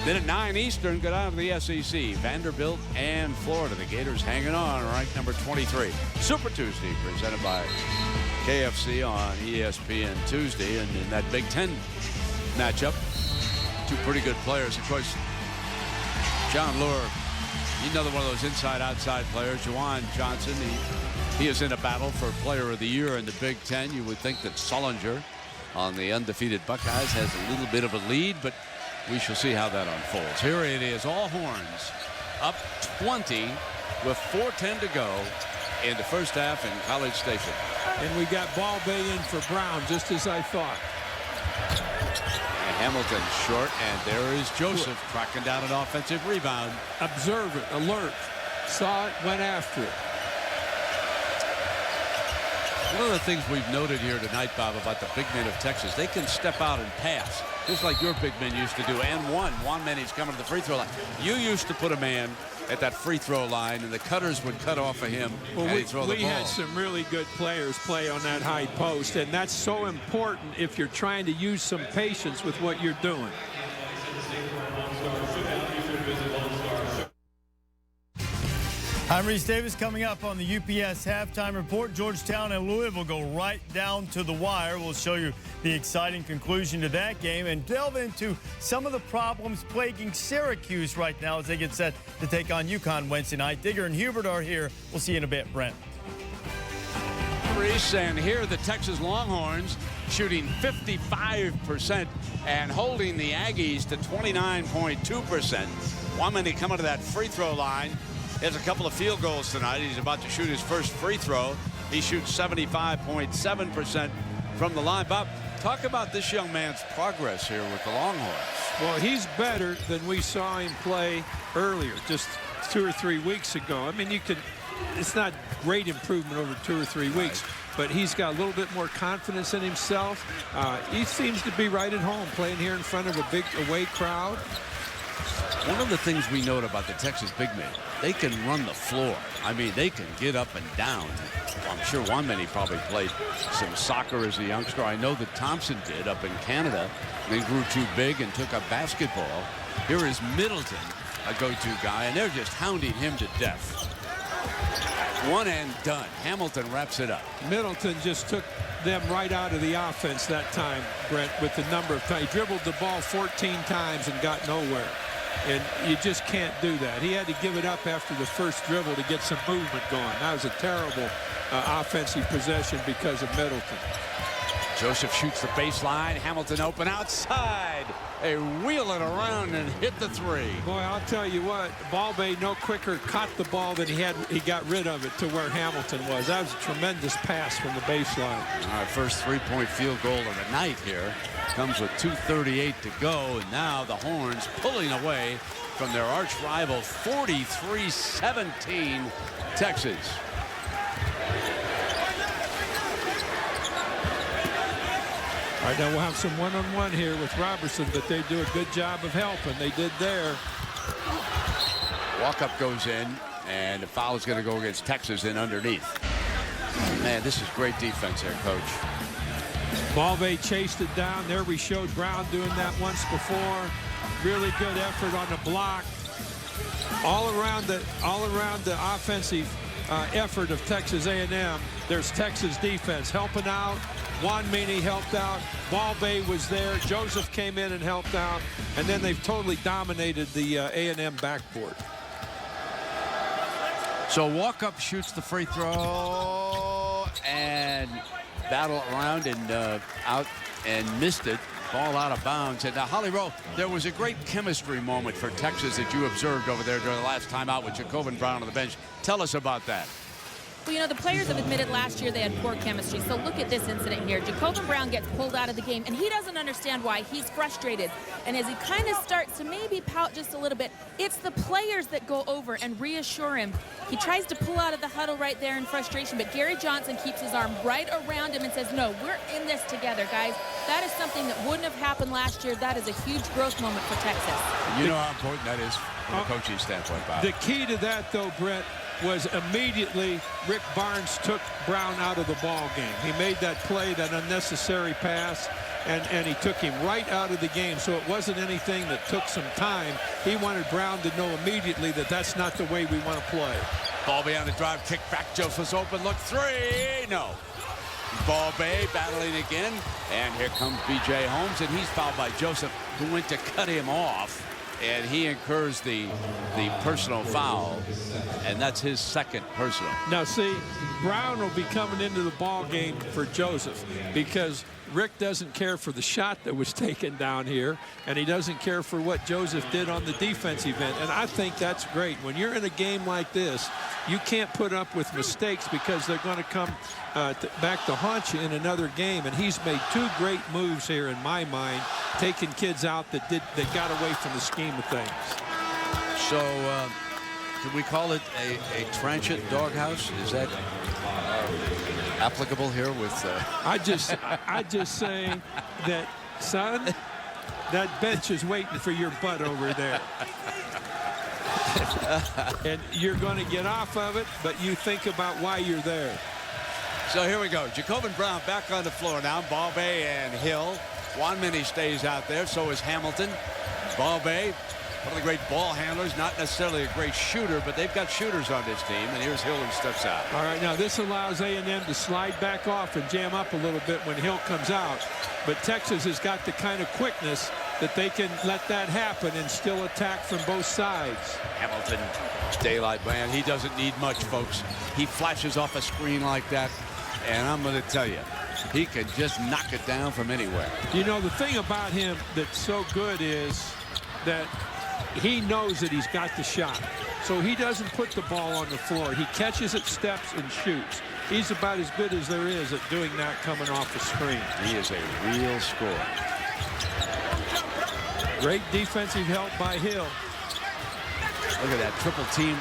Speaker 1: Then at 9 Eastern, go down to the SEC. Vanderbilt and Florida. The Gators hanging on, ranked number 23. Super Tuesday presented by KFC on ESPN Tuesday. And in that Big Ten matchup, 2 pretty good players. Of course, John Lure, another one of those inside-outside players. Juwan Johnson, he is in a battle for Player of the Year in the Big Ten. You would think that Sullinger on the undefeated Buckeyes. Has a little bit of a lead, but we shall see how that unfolds. Here it is, all horns, up 20 with 4:10 to go in the first half in College Station.
Speaker 2: And we got ball bay in for Brown, just as I thought.
Speaker 1: And Hamilton short, and there is Joseph tracking down an offensive rebound.
Speaker 2: Observant, alert, saw it, went after it.
Speaker 1: One of the things we've noted here tonight, Bob, about the big men of Texas, they can step out and pass, just like your big men used to do. And Juan Manny's coming to the free throw line. You used to put a man at that free throw line, and the cutters would cut off of him, and he'd throw the ball.
Speaker 2: We had some really good players play on that high post, and that's so important if you're trying to use some patience with what you're doing.
Speaker 6: I'm Reese Davis. Coming up on the UPS halftime report, Georgetown and Louisville go right down to the wire. We'll show you the exciting conclusion to that game and delve into some of the problems plaguing Syracuse right now as they get set to take on UConn Wednesday night. Digger and Hubert are here. We'll see you in a bit, Brent.
Speaker 1: Reese, and here the Texas Longhorns shooting 55% and holding the Aggies to 29.2%. Juan Manny coming to that free throw line. He has a couple of field goals tonight. He's about to shoot his first free throw. He shoots 75.7% from the line. Bob, talk about this young man's progress here with the Longhorns.
Speaker 2: Well, he's better than we saw him play earlier, just 2 or 3 weeks ago. I mean, it's not great improvement over 2 or 3 weeks, but he's got a little bit more confidence in himself. He seems to be right at home playing here in front of a big away crowd.
Speaker 1: One of the things we note about the Texas big men, they can run the floor. I mean, they can get up and down. I'm sure Juan Manny probably played some soccer as a youngster. I know that Thompson did up in Canada. Then grew too big and took up basketball. Here is Middleton, a go-to guy, and they're just hounding him to death. One and done. Hamilton wraps it up.
Speaker 2: Middleton just took them right out of the offense that time, Brent, with the number of times. He dribbled the ball 14 times and got nowhere. And you just can't do that. He had to give it up after the first dribble to get some movement going. That was a terrible offensive possession because of Middleton.
Speaker 1: Joseph shoots the baseline. Hamilton open outside. They wheel it around and hit the three.
Speaker 2: Boy, I'll tell you what, Ball Bay no quicker caught the ball than he got rid of it to where Hamilton was. That was a tremendous pass from the baseline.
Speaker 1: All right, first three-point field goal of the night here. Comes with 2:38 to go, and now the Horns pulling away from their arch rival, 43-17 Texas.
Speaker 2: All right, now we'll have some one-on-one here with Robertson, but they do a good job of helping. They did there.
Speaker 1: Walk-up goes in, and the foul is going to go against Texas in underneath. Man, this is great defense here, Coach.
Speaker 2: Balvay chased it down. There we showed Brown doing that once before. Really good effort on the block. All around the offensive effort of Texas A&M, there's Texas defense helping out. Juan Manny helped out. Balvay was there. Joseph came in and helped out. And then they've totally dominated the A&M backboard.
Speaker 1: So Walkup shoots the free throw and battle around and out and missed it. Ball out of bounds. And now, Holly Rowe, there was a great chemistry moment for Texas that you observed over there during the last time out with Jacobin Brown on the bench. Tell us about that.
Speaker 3: Well, you know, the players have admitted last year they had poor chemistry. So look at this incident here. Jacobin Brown gets pulled out of the game, and he doesn't understand why. He's frustrated. And as he kind of starts to maybe pout just a little bit, it's the players that go over and reassure him. He tries to pull out of the huddle right there in frustration, but Gary Johnson keeps his arm right around him and says, no, we're in this together, guys. That is something that wouldn't have happened last year. That is a huge growth moment for Texas.
Speaker 1: You know how important that is from a coaching standpoint, Bob.
Speaker 2: The key to that, though, Brett, was immediately Rick Barnes took Brown out of the ball game. He made that play, that unnecessary pass, and he took him right out of the game. So it wasn't anything that took some time. He wanted Brown to know immediately that that's not the way we want to play.
Speaker 1: Ball behind the drive, kick back. Joseph's open, look, three, no. Ball Bay battling again, and here comes B.J. Holmes, and he's fouled by Joseph, who went to cut him off. and he incurs the personal foul, and that's his second personal.
Speaker 2: Now, see, Brown will be coming into the ball game for Joseph because Rick doesn't care for the shot that was taken down here, and he doesn't care for what Joseph did on the defensive end. And I think that's great. When you're in a game like this, you can't put up with mistakes because they're going to come back to haunt you in another game. And he's made two great moves here, in my mind, taking kids out that got away from the scheme of things.
Speaker 1: So, can we call it a transient doghouse? Is that applicable here with?
Speaker 2: I just say that, son, that bench is waiting for your butt over there. And you're going to get off of it, but you think about why you're there.
Speaker 1: So here we go. Jacobin Brown back on the floor now. Balbay and Hill. Wanmini stays out there. So is Hamilton. Balbay, one of the great ball handlers, not necessarily a great shooter, but they've got shooters on this team. And here's Hill who steps out.
Speaker 2: All right, now this allows A&M to slide back off and jam up a little bit when Hill comes out. But Texas has got the kind of quickness that they can let that happen and still attack from both sides.
Speaker 1: Hamilton, daylight man. He doesn't need much, folks. He flashes off a screen like that, and I'm going to tell you, he can just knock it down from anywhere.
Speaker 2: You know, the thing about him that's so good is that he knows that he's got the shot. So he doesn't put the ball on the floor. He catches it, steps, and shoots. He's about as good as there is at doing that coming off the screen.
Speaker 1: He is a real scorer.
Speaker 2: Great defensive help by Hill.
Speaker 1: Look at that triple team.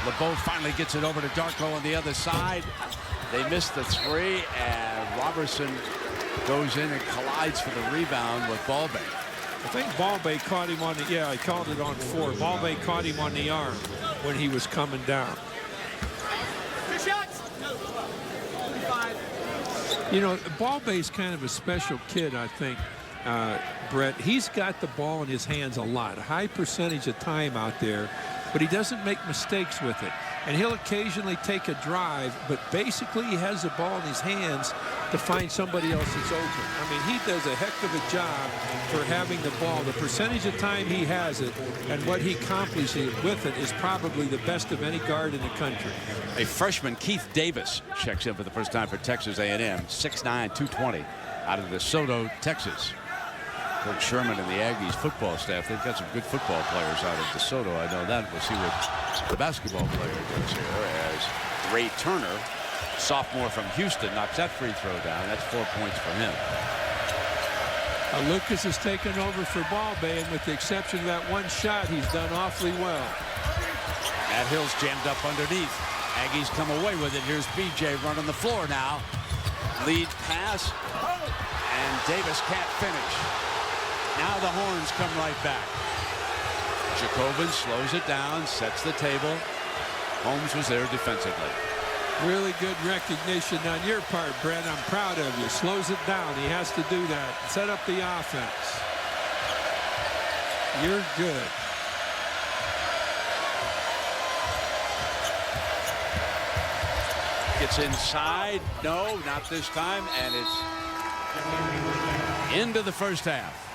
Speaker 1: LeBeau finally gets it over to Darko on the other side. They missed the three, and Robertson goes in and collides for the rebound with Balbay.
Speaker 2: I think Balbay caught him on the, yeah, he called it on 4. Balbay caught him on the arm when he was coming down. You know, Balbay's kind of a special kid, I think, Brett. He's got the ball in his hands a lot, a high percentage of time out there, but he doesn't make mistakes with it. And he'll occasionally take a drive, but basically he has the ball in his hands to find somebody else that's open. I mean, he does a heck of a job for having the ball. The percentage of time he has it and what he accomplishes with it is probably the best of any guard in the country.
Speaker 1: A freshman, Keith Davis, checks in for the first time for Texas A&M. 6'9", 220, out of DeSoto, Texas. Coach Sherman and the Aggies football staff, they've got some good football players out of DeSoto. I know that. We'll see what the basketball player does here as Ray Turner, sophomore from Houston, knocks that free throw down. That's 4 points for him.
Speaker 2: Lucas has taken over for Balbay, and with the exception of that one shot, he's done awfully well.
Speaker 1: Matt Hill's jammed up underneath. Aggies come away with it. Here's BJ running the floor now. Lead pass, and Davis can't finish. Now the horns come right back. Jacobin slows it down, sets the table. Holmes was there defensively.
Speaker 2: Really good recognition on your part, Brent. I'm proud of you. Slows it down. He has to do that. Set up the offense. You're good.
Speaker 1: Gets inside. No, not this time. And it's into the first half.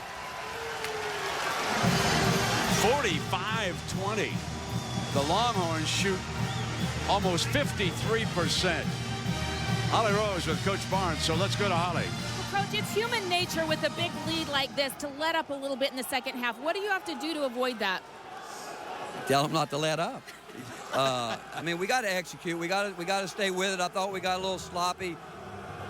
Speaker 1: 45-20. The Longhorns shoot almost 53%. Holly Rose with Coach Barnes. So let's go to Holly.
Speaker 3: Well, Coach, it's human nature with a big lead like this to let up a little bit in the second half. What do you have to do to avoid that?
Speaker 7: Tell them not to let up. I mean, we got to execute. We got to stay with it. I thought we got a little sloppy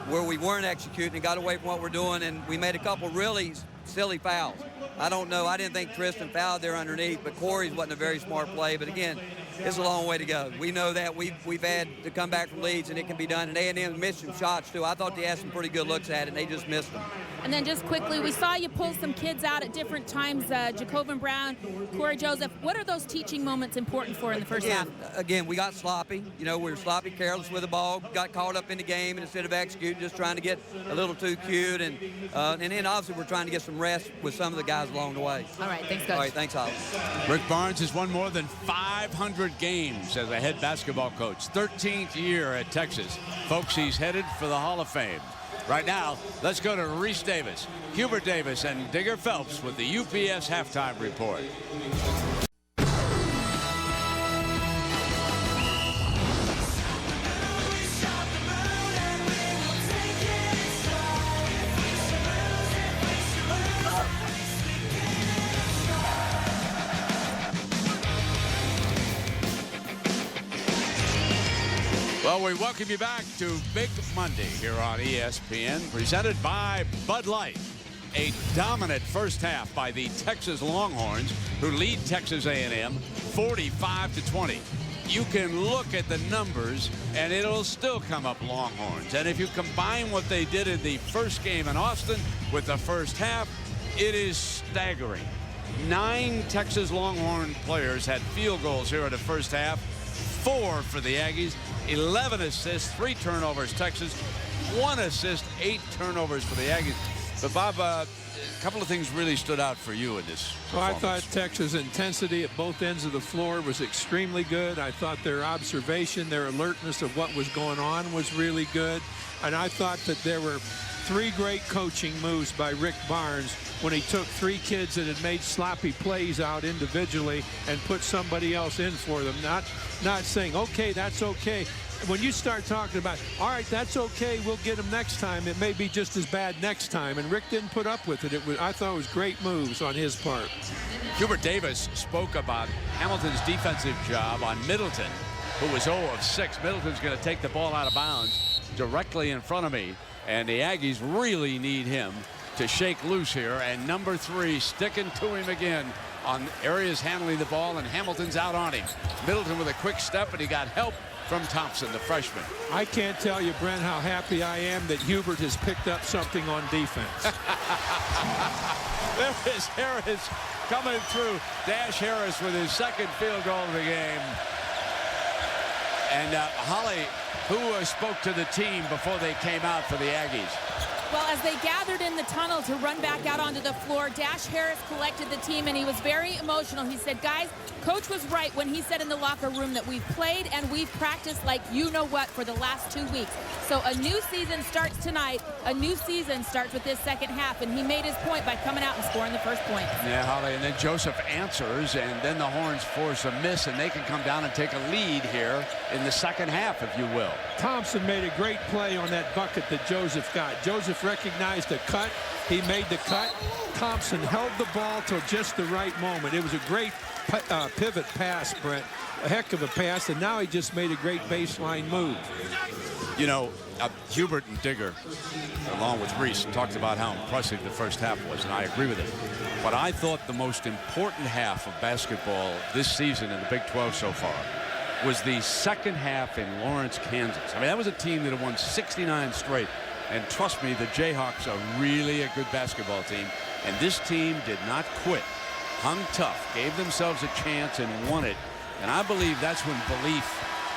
Speaker 7: where we weren't executing and got away from what we're doing, and we made a couple really silly fouls. I don't know. I didn't think Tristan fouled there underneath, but Corey's wasn't a very smart play. But again, it's a long way to go. We know that we've had to come back from leads, and it can be done. And A&M missed some shots too. I thought they had some pretty good looks at it, and they just missed them.
Speaker 3: And then just quickly, we saw you pull some kids out at different times. Jacobin Brown, Corey Joseph. What are those teaching moments important for in the first half?
Speaker 7: Again, we got sloppy. You know, we were sloppy, careless with the ball. Got caught up in the game, and instead of executing, just trying to get a little too cute. And then obviously we're trying to get some rest with some of the guys along the way.
Speaker 3: All right, thanks, Coach.
Speaker 7: All right, thanks, Holly.
Speaker 1: Rick Barnes has won more than 500 games as a head basketball coach. 13th year at Texas. Folks, he's headed for the Hall of Fame. Right now, let's go to Reese Davis, Hubert Davis, and Digger Phelps with the UPS halftime report. Well, we welcome you back to Big Monday here on ESPN, presented by Bud Light. A dominant first half by the Texas Longhorns, who lead Texas A&M 45-20. You can look at the numbers, and it'll still come up Longhorns. And if you combine what they did in the first game in Austin with the first half, it is staggering. 9 Texas Longhorn players had field goals here in the first half. 4 for the Aggies, 11 assists, 3 turnovers Texas, 1 assist, 8 turnovers for the Aggies. But Bob, a couple of things really stood out for you in this
Speaker 2: Well, I thought Texas' intensity at both ends of the floor was extremely good. I thought their observation, their alertness of what was going on was really good. And I thought that there were 3 great coaching moves by Rick Barnes when he took 3 kids that had made sloppy plays out individually and put somebody else in for them. Not saying, okay, that's okay. When you start talking about, all right, that's okay, we'll get them next time, it may be just as bad next time. And Rick didn't put up with it. I thought it was great moves on his part.
Speaker 1: Hubert Davis spoke about Hamilton's defensive job on Middleton, who was 0 of 6. Middleton's going to take the ball out of bounds directly in front of me. And the Aggies really need him to shake loose here. And number 3 sticking to him again on areas handling the ball, and Hamilton's out on him. Middleton with a quick step, and he got help from Thompson, the freshman.
Speaker 2: I can't tell you, Brent, how happy I am that Hubert has picked up something on defense.
Speaker 1: There is Harris coming through. Dash Harris with his 2nd field goal of the game. And Holly, who spoke to the team before they came out for the Aggies?
Speaker 3: Well, as they gathered in the tunnel to run back out onto the floor, Dash Harris collected the team, and he was very emotional. He said, guys, Coach was right when he said in the locker room that we've played and we've practiced like you know what for the last 2 weeks. So a new season starts tonight. A new season starts with this second half, and he made his point by coming out and scoring the first point.
Speaker 1: Yeah, Holly, and then Joseph answers, and then the Horns force a miss, and they can come down and take a lead here in the second half, if you will.
Speaker 2: Thompson made a great play on that bucket that Joseph got. Joseph recognized the cut. He made the cut. Thompson held the ball till just the right moment. It was a great pivot pass, Brent. A heck of a pass, and now he just made a great baseline move.
Speaker 1: You know, Hubert and Digger, along with Reese, talked about how impressive the first half was, and I agree with it. But I thought the most important half of basketball this season in the Big 12 so far was the second half in Lawrence, Kansas. I mean, that was a team that had won 69 straight. And trust me, the Jayhawks are really a good basketball team. And this team did not quit. Hung tough, gave themselves a chance, and won it. And I believe that's when belief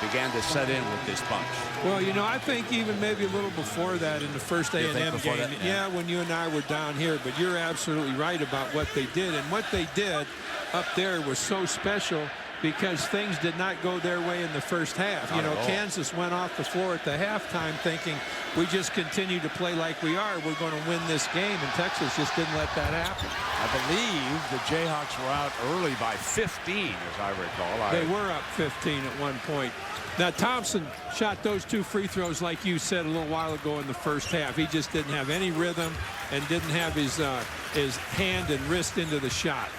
Speaker 1: began to set in with this bunch.
Speaker 2: Well, you know, I think even maybe a little before that in the first A&M game.
Speaker 1: That,
Speaker 2: yeah, when you and I were down here. But you're absolutely right about what they did. And what they did up there was so special because things did not go their way in the first half. You know, Kansas went off the floor at the halftime thinking, we just continue to play like we are, we're going to win this game, and Texas just didn't let that happen.
Speaker 1: I believe the Jayhawks were out early by 15, as I recall.
Speaker 2: They were up 15 at one point. Now, Thompson shot those 2 free throws, like you said a little while ago in the first half. He just didn't have any rhythm and didn't have his hand and wrist into the shot.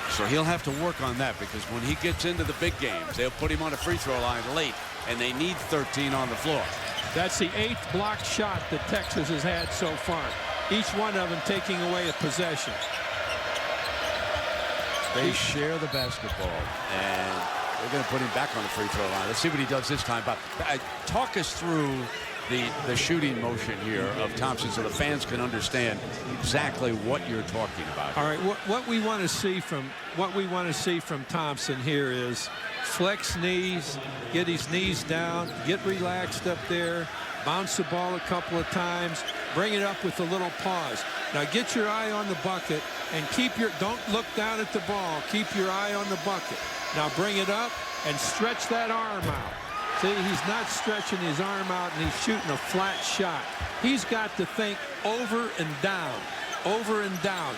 Speaker 1: So he'll have to work on that, because when he gets into the big games, they'll put him on a free throw line late, and they need 13 on the floor.
Speaker 2: That's the 8th blocked shot that Texas has had so far. Each one of them taking away a possession.
Speaker 1: They share the basketball, and they're going to put him back on the free throw line. Let's see what he does this time. But talk us through the shooting motion here of Thompson so the fans can understand exactly what you're talking about.
Speaker 2: All right, what we want to see from Thompson here is flex knees, get his knees down, get relaxed up there, bounce the ball a couple of times, bring it up with a little pause. Now get your eye on the bucket and don't look down at the ball. Keep your eye on the bucket. Now bring it up and stretch that arm out. See, he's not stretching his arm out, and he's shooting a flat shot. He's got to think over and down,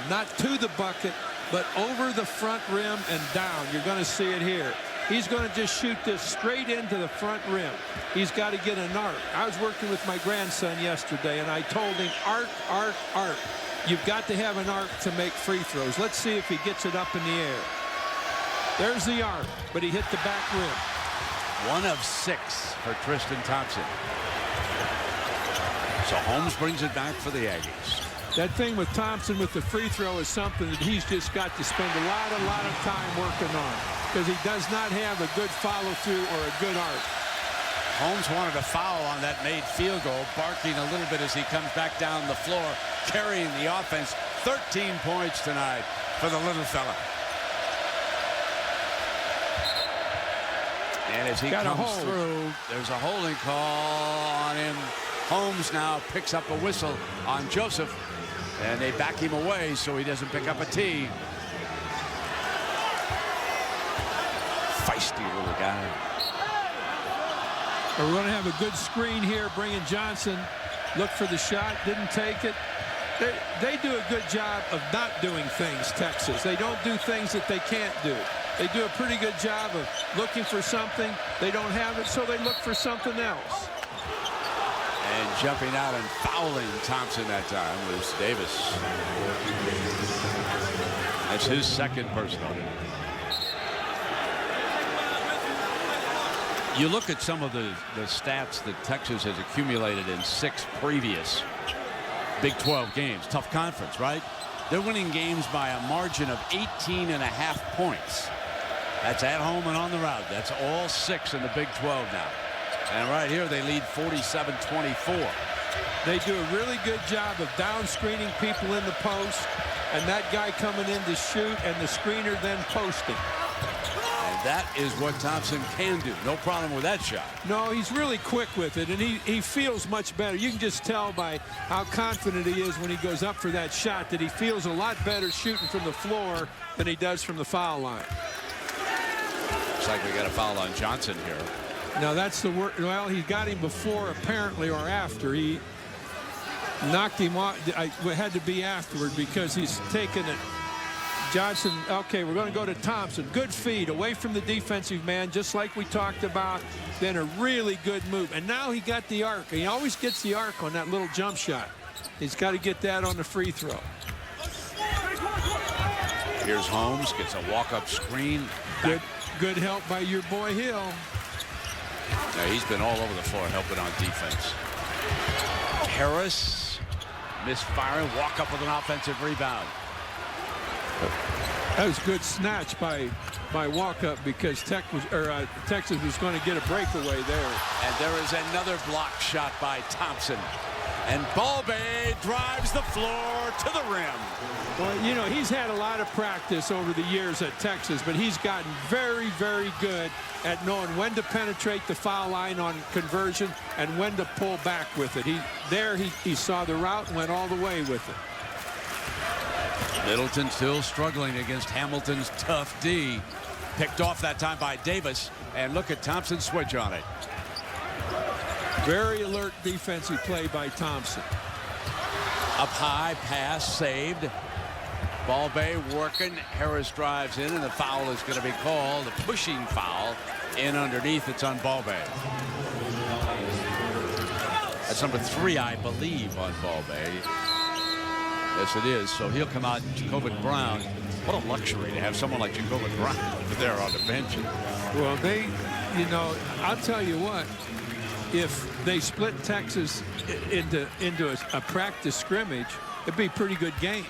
Speaker 2: not to the bucket, but over the front rim and down. You're going to see it here. He's going to just shoot this straight into the front rim. He's got to get an arc. I was working with my grandson yesterday, and I told him, arc, arc, arc. You've got to have an arc to make free throws. Let's see if he gets it up in the air. There's the arc, but he hit the back rim.
Speaker 1: 1 of 6 for Tristan Thompson. So Holmes brings it back for the Aggies.
Speaker 2: That thing with Thompson with the free throw is something that he's just got to spend a lot of time working on, because he does not have a good follow-through or a good arc.
Speaker 1: Holmes wanted a foul on that made field goal, barking a little bit as he comes back down the floor, carrying the offense. 13 points tonight for the little fella. And as he comes through, there's a holding call on him. Holmes now picks up a whistle on Joseph, and they back him away so he doesn't pick up a tee. Feisty little guy.
Speaker 2: We're going to have a good screen here, bringing Johnson. Look for the shot, didn't take it. They do a good job of not doing things, Texas. They don't do things that they can't do. They do a pretty good job of looking for something. They don't have it, so they look for something else.
Speaker 1: And jumping out and fouling Thompson that time was Davis. That's his second personal. You look at some of the stats that Texas has accumulated in 6 previous Big 12 games. Tough conference, right? They're winning games by a margin of 18.5 points. That's at home and on the road. That's all 6 in the Big 12 now. And right here they lead 47-24.
Speaker 2: They do a really good job of down screening people in the post, and that guy coming in to shoot, and the screener then posting.
Speaker 1: And that is what Thompson can do. No problem with that shot.
Speaker 2: No, he's really quick with it, and he feels much better. You can just tell by how confident he is when he goes up for that shot that he feels a lot better shooting from the floor than he does from the foul line.
Speaker 1: Looks like we got a foul on Johnson here.
Speaker 2: Now that's the word. Well, he got him before apparently, or after. He knocked him off. It had to be afterward because he's taken it. Johnson, okay, we're going to go to Thompson. Good feed away from the defensive man, just like we talked about. Then a really good move. And now he got the arc. He always gets the arc on that little jump shot. He's got to get that on the free throw.
Speaker 1: Here's Holmes, gets a walk-up screen.
Speaker 2: Good help by your boy Hill.
Speaker 1: Yeah, he's been all over the floor helping on defense. Harris misfiring, walk up with an offensive rebound.
Speaker 2: That was a good snatch by walk-up because Texas was going to get a breakaway there.
Speaker 1: And there is another block shot by Thompson. And Balbay drives the floor to the rim.
Speaker 2: Well, you know, he's had a lot of practice over the years at Texas, but he's gotten very, very good at knowing when to penetrate the foul line on conversion and when to pull back with it. He saw the route and went all the way with it.
Speaker 1: Middleton still struggling against Hamilton's tough D. Picked off that time by Davis. And look at Thompson's switch on it.
Speaker 2: Very alert defensive play by Thompson.
Speaker 1: Up high, pass saved. Balbay working. Harris drives in, and the foul is going to be called. A pushing foul in underneath. It's on Balbay. That's number 3, I believe, on Balbay. Yes, it is. So he'll come out. Jacobin Brown. What a luxury to have someone like Jacobin Brown over there on the bench.
Speaker 2: Well, you know, I'll tell you what. If they split Texas into a practice scrimmage, it'd be a pretty good game.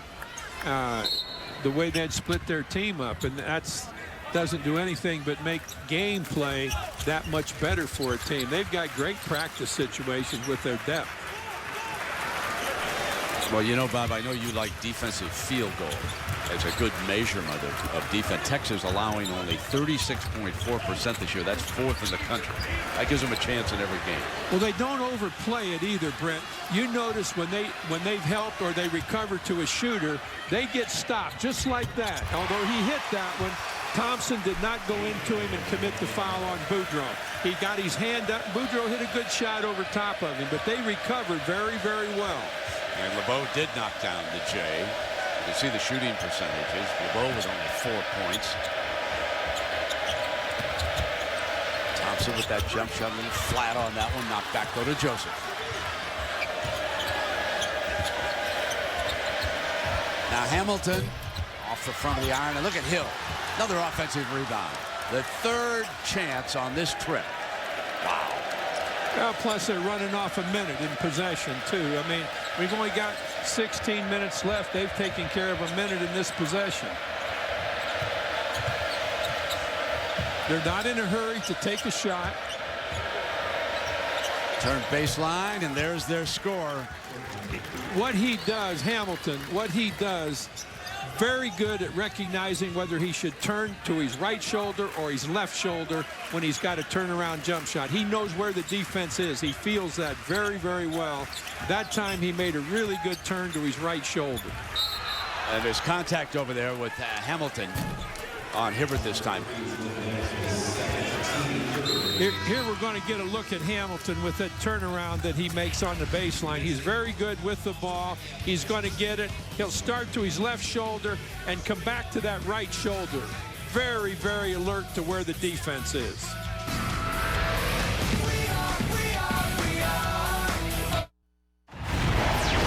Speaker 2: The way they'd split their team up, and that doesn't do anything but make gameplay that much better for a team. They've got great practice situations with their depth.
Speaker 1: Well, you know, Bob, I know you like defensive field goal as a good measurement of defense. Texas allowing only 36.4% this year. That's 4th in the country. That gives them a chance in every game.
Speaker 2: Well, they don't overplay it either, Brent. You notice when they've helped or they recover to a shooter, they get stopped just like that. Although he hit that one, Thompson did not go into him and commit the foul on Boudreaux. He got his hand up. Boudreaux hit a good shot over top of him, but they recovered very, very well.
Speaker 1: And LeBeau did knock down the J. You can see the shooting percentages. LeBeau was only 4 points. Thompson with that jump shot, a little flat on that one. Knocked back, go to Joseph. Now Hamilton off the front of the iron. And look at Hill. Another offensive rebound. The third chance on this trip. Wow.
Speaker 2: Well, plus they're running off a minute in possession, too. I mean, we've only got 16 minutes left. They've taken care of a minute in this possession. They're not in a hurry to take a shot.
Speaker 1: Turn baseline, and there's their score.
Speaker 2: What he does, Hamilton, what he does, very good at recognizing whether he should turn to his right shoulder or his left shoulder when he's got a turnaround jump shot. He knows where the defense is. He feels that very, very well. That time he made a really good turn to his right shoulder.
Speaker 1: And there's contact over there with Hamilton on Hibbert this time.
Speaker 2: Here we're going to get a look at Hamilton with that turnaround that he makes on the baseline. He's very good with the ball. He's going to get it. He'll start to his left shoulder and come back to that right shoulder. Very, very alert to where the defense is.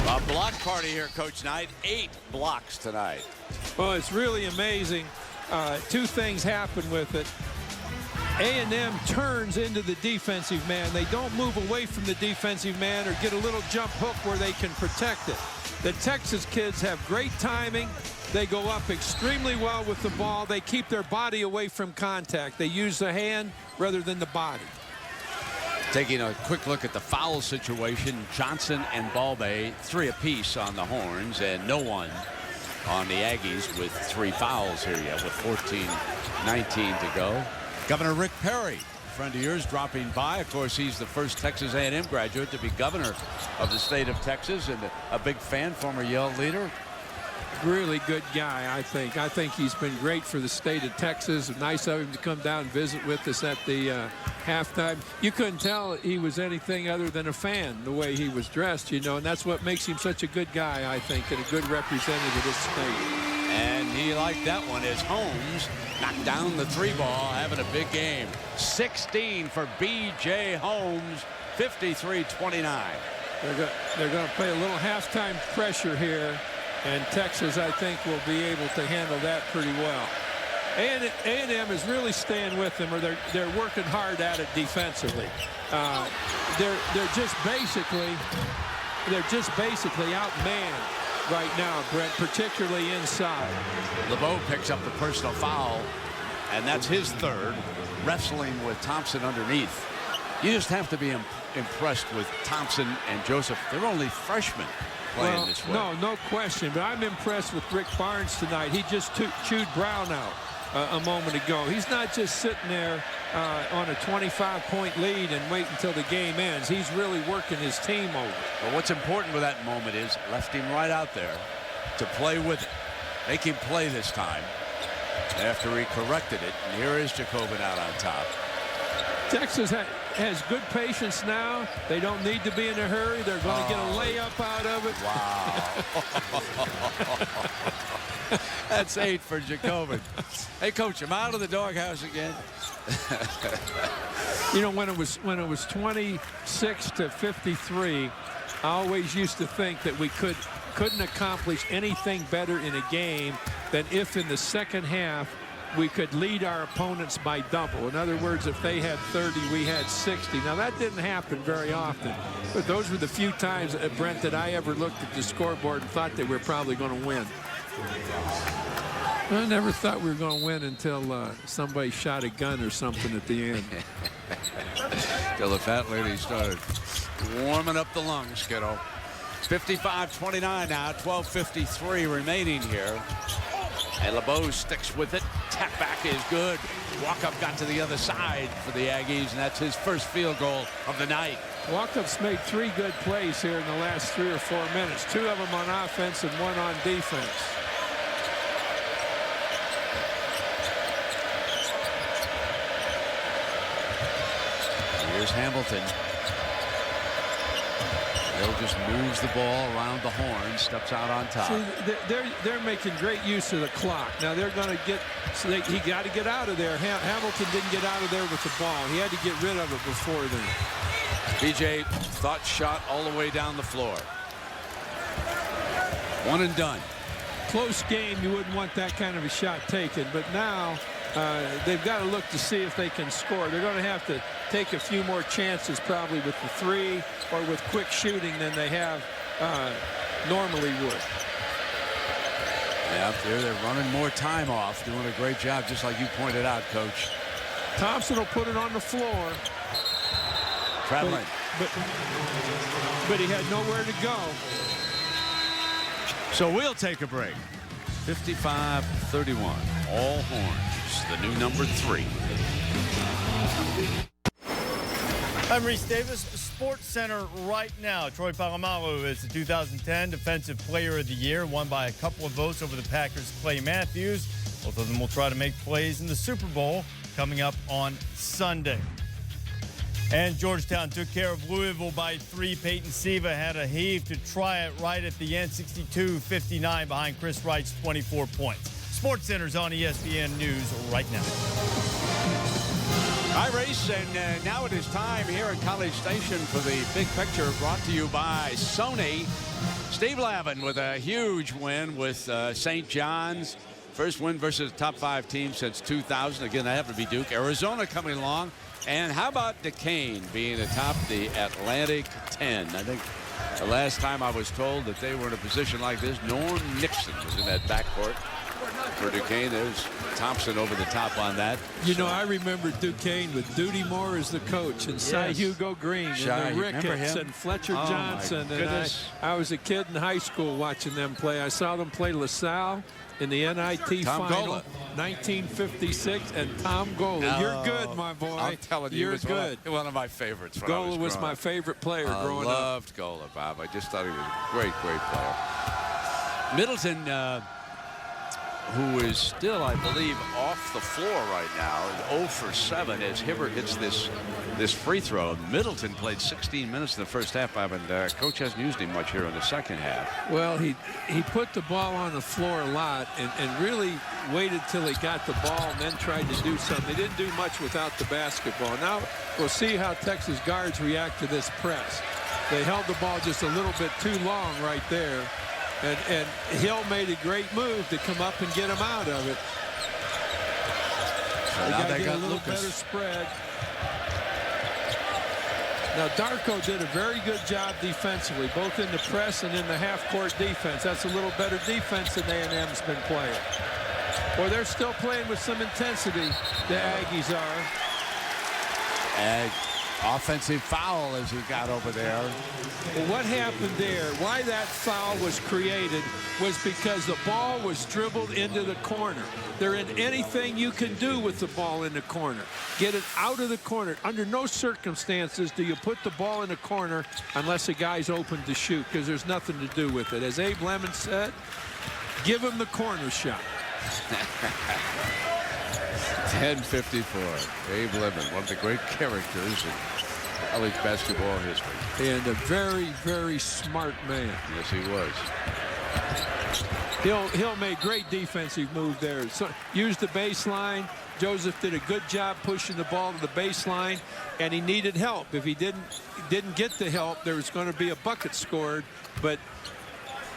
Speaker 1: A block party here, Coach Knight. 8 blocks tonight.
Speaker 2: Well, it's really amazing. Two things happen with it. A&M turns into the defensive man. They don't move away from the defensive man or get a little jump hook where they can protect it. The Texas kids have great timing. They go up extremely well with the ball. They keep their body away from contact. They use the hand rather than the body.
Speaker 1: Taking a quick look at the foul situation, Johnson and Balbay 3 apiece on the Horns, and no one on the Aggies with 3 fouls here yet with 14-19 to go. Governor Rick Perry, a friend of yours, dropping by. Of course, he's the first Texas A&M graduate to be governor of the state of Texas, and a big fan, former Yale leader.
Speaker 2: Really good guy, I think. I think he's been great for the state of Texas. Nice of him to come down and visit with us at the halftime. You couldn't tell he was anything other than a fan, the way he was dressed, you know, and that's what makes him such a good guy, I think, and a good representative of this state.
Speaker 1: And he liked that one as Holmes knocked down the 3 ball, having a big game. 16 for B.J. Holmes, 53-29.
Speaker 2: They're going to play a little halftime pressure here, and Texas, I think, will be able to handle that pretty well. A&M is really staying with them, or they're working hard at it defensively. They're just basically outmanned right now, Brent, particularly inside.
Speaker 1: LeBeau picks up the personal foul, and that's his 3rd, wrestling with Thompson underneath. You just have to be impressed with Thompson and Joseph. They're only freshmen playing this way.
Speaker 2: No question, but I'm impressed with Rick Barnes tonight. He just chewed Brown out a moment ago. He's not just sitting there on a 25-point lead and wait until the game ends. He's really working his team over.
Speaker 1: But what's important with that moment is left him right out there to play with it. Make him play this time after he corrected it. And here is Jacobin out on top.
Speaker 2: Texas has good patience now. They don't need to be in a hurry. They're going to get a layup out of it.
Speaker 1: Wow. That's 8 for Jacobin. Hey, Coach, I'm out of the doghouse again.
Speaker 2: You know, when it was 26-53, I always used to think that we couldn't accomplish anything better in a game than if in the second half we could lead our opponents by double. In other words, if they had 30, we had 60. Now, that didn't happen very often, but those were the few times, Brent, that I ever looked at the scoreboard and thought they were probably going to win. I never thought we were going to win until somebody shot a gun or something at the end.
Speaker 1: Till the fat lady started warming up the lungs, kiddo. 55-29 now, 12:53 remaining here. And LeBeau sticks with it. Tap back is good. Walkup got to the other side for the Aggies, and that's his first field goal of the night.
Speaker 2: Walkup's made 3 good plays here in the last 3 or 4 minutes. 2 of them on offense and 1 on defense.
Speaker 1: Here's Hamilton. Hill just moves the ball around the horn, steps out on top.
Speaker 2: See, they're making great use of the clock. Now they're going to get. So he got to get out of there. Hamilton didn't get out of there with the ball. He had to get rid of it before then.
Speaker 1: BJ thought shot all the way down the floor. One and done.
Speaker 2: Close game, you wouldn't want that kind of a shot taken, but now they've got to look to see if they can score. They're going to have to take a few more chances probably with the three or with quick shooting than they have normally would.
Speaker 1: Yeah, they're running more time off, doing a great job, just like you pointed out, Coach.
Speaker 2: Thompson will put it on the floor.
Speaker 1: Traveling.
Speaker 2: But he had nowhere to go.
Speaker 1: So we'll take a break. 55-31. All Horns, the new number 3.
Speaker 6: I'm Reese Davis, Sports Center right now. Troy Polamalu is the 2010 Defensive Player of the Year, won by a couple of votes over the Packers' Clay Matthews. Both of them will try to make plays in the Super Bowl coming up on Sunday. And Georgetown took care of Louisville by 3. Peyton Siva had a heave to try it right at the end, 62-59 behind Chris Wright's 24 points. Sports Center's on ESPN News right now.
Speaker 1: Hi, Reese, and now it is time here at College Station for the Big Picture, brought to you by Sony. Steve Lavin with a huge win with St. John's. First win versus a top 5 team since 2000. Again, that happened to be Duke. Arizona coming along. And how about Duquesne being atop the Atlantic 10? I think the last time I was told that they were in a position like this, Norm Nixon was in that backcourt for Duquesne. There's Thompson over the top on that.
Speaker 2: You know, I remember Duquesne with Duty Moore as the coach and Cy Hugo Green and the Ricketts and Fletcher Johnson. And I was a kid in high school watching them play. I saw them play LaSalle in the NIT final, 1956, and Tom Gola. You're good, my boy.
Speaker 1: I'm telling you,
Speaker 2: you're good.
Speaker 1: One of my favorites.
Speaker 2: Gola was my favorite player growing up.
Speaker 1: I loved Gola, Bob. I just thought he was a great, great player. Middleton, who is still, I believe, off the floor right now, 0 for 7 as Hibbert hits this free throw. Middleton played 16 minutes in the first half, Bob, and Coach hasn't used him much here in the second half.
Speaker 2: Well, he put the ball on the floor a lot and really waited till he got the ball and then tried to do something. They didn't do much without the basketball. Now we'll see how Texas guards react to this press. They held the ball just a little bit too long right there. And Hill made a great move to come up and get him out of it.
Speaker 1: So
Speaker 2: now they got a little better spread. Now Darko did a very good job defensively, both in the press and in the half-court defense. That's a little better defense than A&M's been playing. Well, they're still playing with some intensity, the Aggies are.
Speaker 1: And offensive foul as he got over there.
Speaker 2: Well, what happened there, why that foul was created, was because the ball was dribbled into the corner. There isn't anything you can do with the ball in the corner. Get it out of the corner. Under no circumstances do you put the ball in the corner unless a guy's open to shoot, because there's nothing to do with it. As Abe Lemon said, give him the corner shot.
Speaker 1: 10:54. Abe Lemon, one of the great characters in college basketball history.
Speaker 2: And a very, very smart man.
Speaker 1: Yes, he was.
Speaker 2: Hill made great defensive move there. So, used the baseline. Joseph did a good job pushing the ball to the baseline, and he needed help. If he didn't get the help, there was going to be a bucket scored, but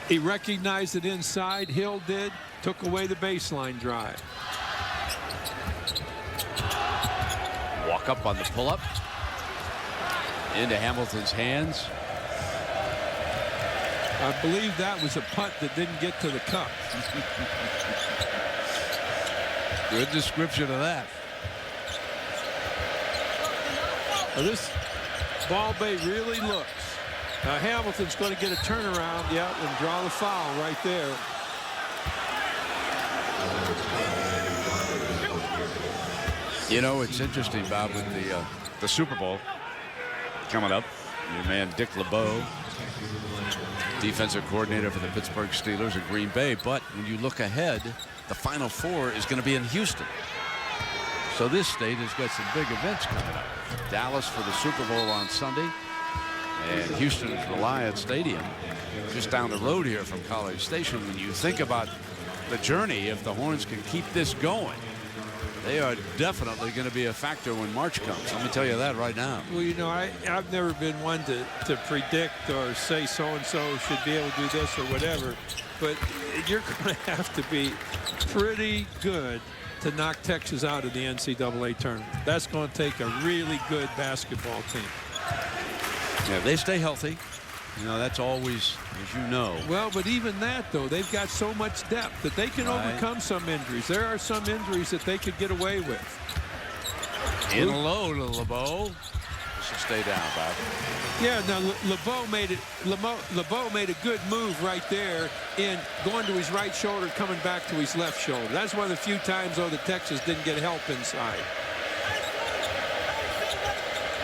Speaker 2: he recognized it inside. Hill did, took away the baseline drive.
Speaker 1: Walk up on the pull-up. Into Hamilton's hands.
Speaker 2: I believe that was a punt that didn't get to the cup.
Speaker 1: Good description of that.
Speaker 2: Well, this ball bay really looks. Hamilton's going to get a turnaround, and draw the foul right there.
Speaker 1: You know, it's interesting, Bob, with the Super Bowl coming up. Your man Dick LeBeau, defensive coordinator for the Pittsburgh Steelers and Green Bay. But when you look ahead, the Final Four is going to be in Houston. So this state has got some big events coming up. Dallas for the Super Bowl on Sunday, and Houston's Reliant Stadium just down the road here from College Station. When you think about the journey, if the Horns can keep this going, they are definitely going to be a factor when March comes. Let me tell you that right now.
Speaker 2: Well, you know, I've never been one to predict or say so-and-so should be able to do this or whatever, but you're going to have to be pretty good to knock Texas out of the NCAA tournament. That's going to take a really good basketball team.
Speaker 1: Yeah, they stay healthy. You know, that's always, as you know.
Speaker 2: Well, but even that, though, they've got so much depth that they can overcome some injuries. There are some injuries that they could get away with.
Speaker 1: In low to LeBeau. This will stay down, Bob.
Speaker 2: Yeah, now LeBeau made a good move right there in going to his right shoulder, coming back to his left shoulder. That's one of the few times, though, that Texas didn't get help inside.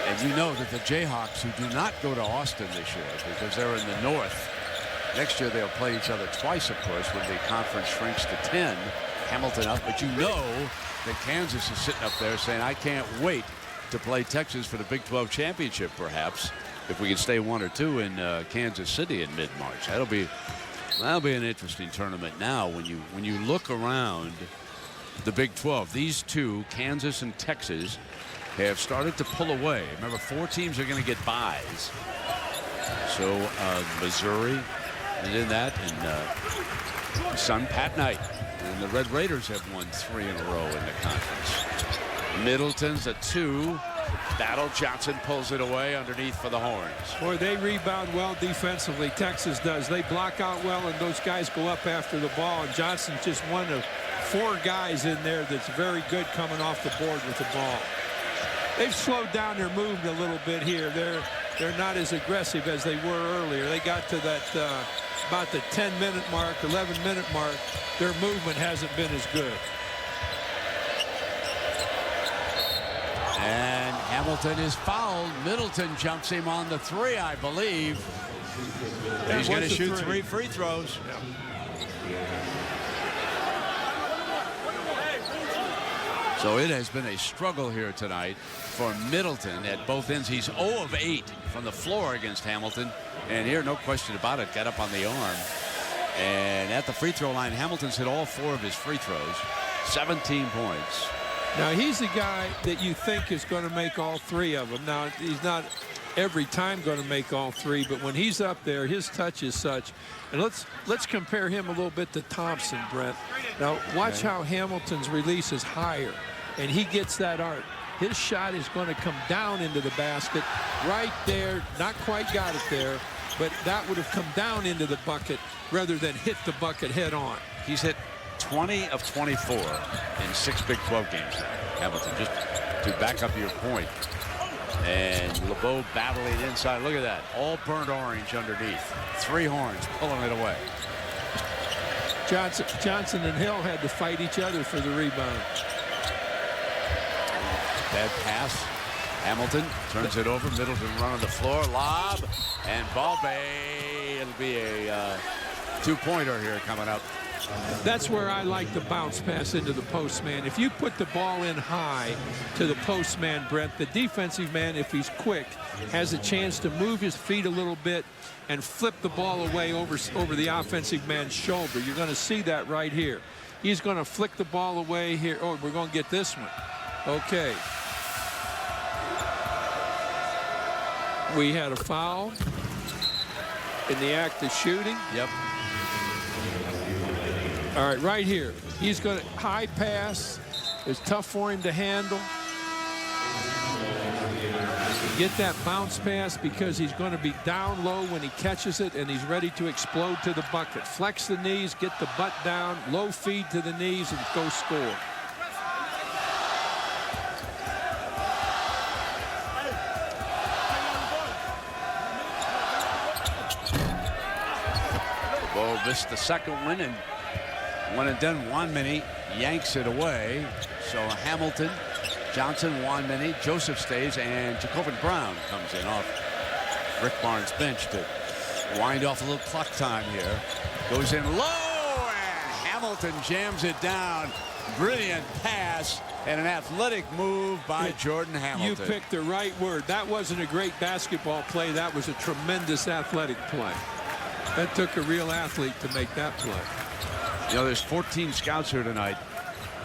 Speaker 1: And you know that the Jayhawks, who do not go to Austin this year because they're in the north, next year they'll play each other twice, of course, when the conference shrinks to 10. Hamilton up, but you know that Kansas is sitting up there saying, I can't wait to play Texas for the Big 12 championship, perhaps, if we can stay 1 or 2 in Kansas City in mid-March. That'll be an interesting tournament. Now, when you look around the Big 12, these two, Kansas and Texas, have started to pull away. Remember, 4 teams are going to get byes. So Missouri, and in that, and son Pat Knight, and the Red Raiders have won 3 in a row in the conference. Middleton's at 2. Battle Johnson pulls it away underneath for the Horns.
Speaker 2: Boy, they rebound well defensively. Texas does. They block out well, and those guys go up after the ball. And Johnson's just one of 4 guys in there that's very good coming off the board with the ball. They've slowed down their movement a little bit here. They're not as aggressive as they were earlier. They got to that about the 10-minute mark, 11-minute mark. Their movement hasn't been as good.
Speaker 1: And Hamilton is fouled. Middleton jumps him on the 3, I believe. He's going to shoot 3 free throws.
Speaker 2: Yeah.
Speaker 1: So it has been a struggle here tonight for Middleton at both ends. He's 0 of 8 from the floor against Hamilton. And here, no question about it, got up on the arm. And at the free throw line, Hamilton's hit all 4 of his free throws. 17 points.
Speaker 2: Now, he's the guy that you think is going to make all 3 of them. Now, he's not every time going to make all 3, but when he's up there, his touch is such. And let's compare him a little bit to Thompson, Brent. Now, watch how Hamilton's release is higher, and he gets that arc. His shot is going to come down into the basket right there. Not quite got it there, but that would have come down into the bucket rather than hit the bucket head on.
Speaker 1: He's hit 20 of 24 in 6 Big 12 games now. Hamilton, just to back up your point. And LeBeau battling inside. Look at that. All burnt orange underneath. 3 Horns pulling it away.
Speaker 2: Johnson and Hill had to fight each other for the rebound.
Speaker 1: Bad pass. Hamilton turns it over. Middleton running the floor. Lob. And ball bay. It'll be a 2-pointer here coming up.
Speaker 2: That's where I like the bounce pass into the post man. If you put the ball in high to the post man, Brent, the defensive man, if he's quick, has a chance to move his feet a little bit and flip the ball away over the offensive man's shoulder. You're going to see that right here. He's going to flick the ball away here. Oh, we're going to get this one. Okay. We had a foul in the act of shooting.
Speaker 1: Yep.
Speaker 2: All right, right here. He's going to high pass. It's tough for him to handle. Get that bounce pass because he's going to be down low when he catches it, and he's ready to explode to the bucket. Flex the knees, get the butt down, low feed to the knees, and go score.
Speaker 1: Well, missed the second one, and one and done. Wanmini yanks it away. So Hamilton, Johnson, Wanmini, Joseph stays, and Jacobin Brown comes in off Rick Barnes' bench to wind off a little clock time here. Goes in low, and Hamilton jams it down. brilliant pass and an athletic move by Jordan Hamilton.
Speaker 2: You picked the right word. That wasn't a great basketball play. That was a tremendous athletic play. That took a real athlete to make that play.
Speaker 1: You know, there's 14 scouts here tonight,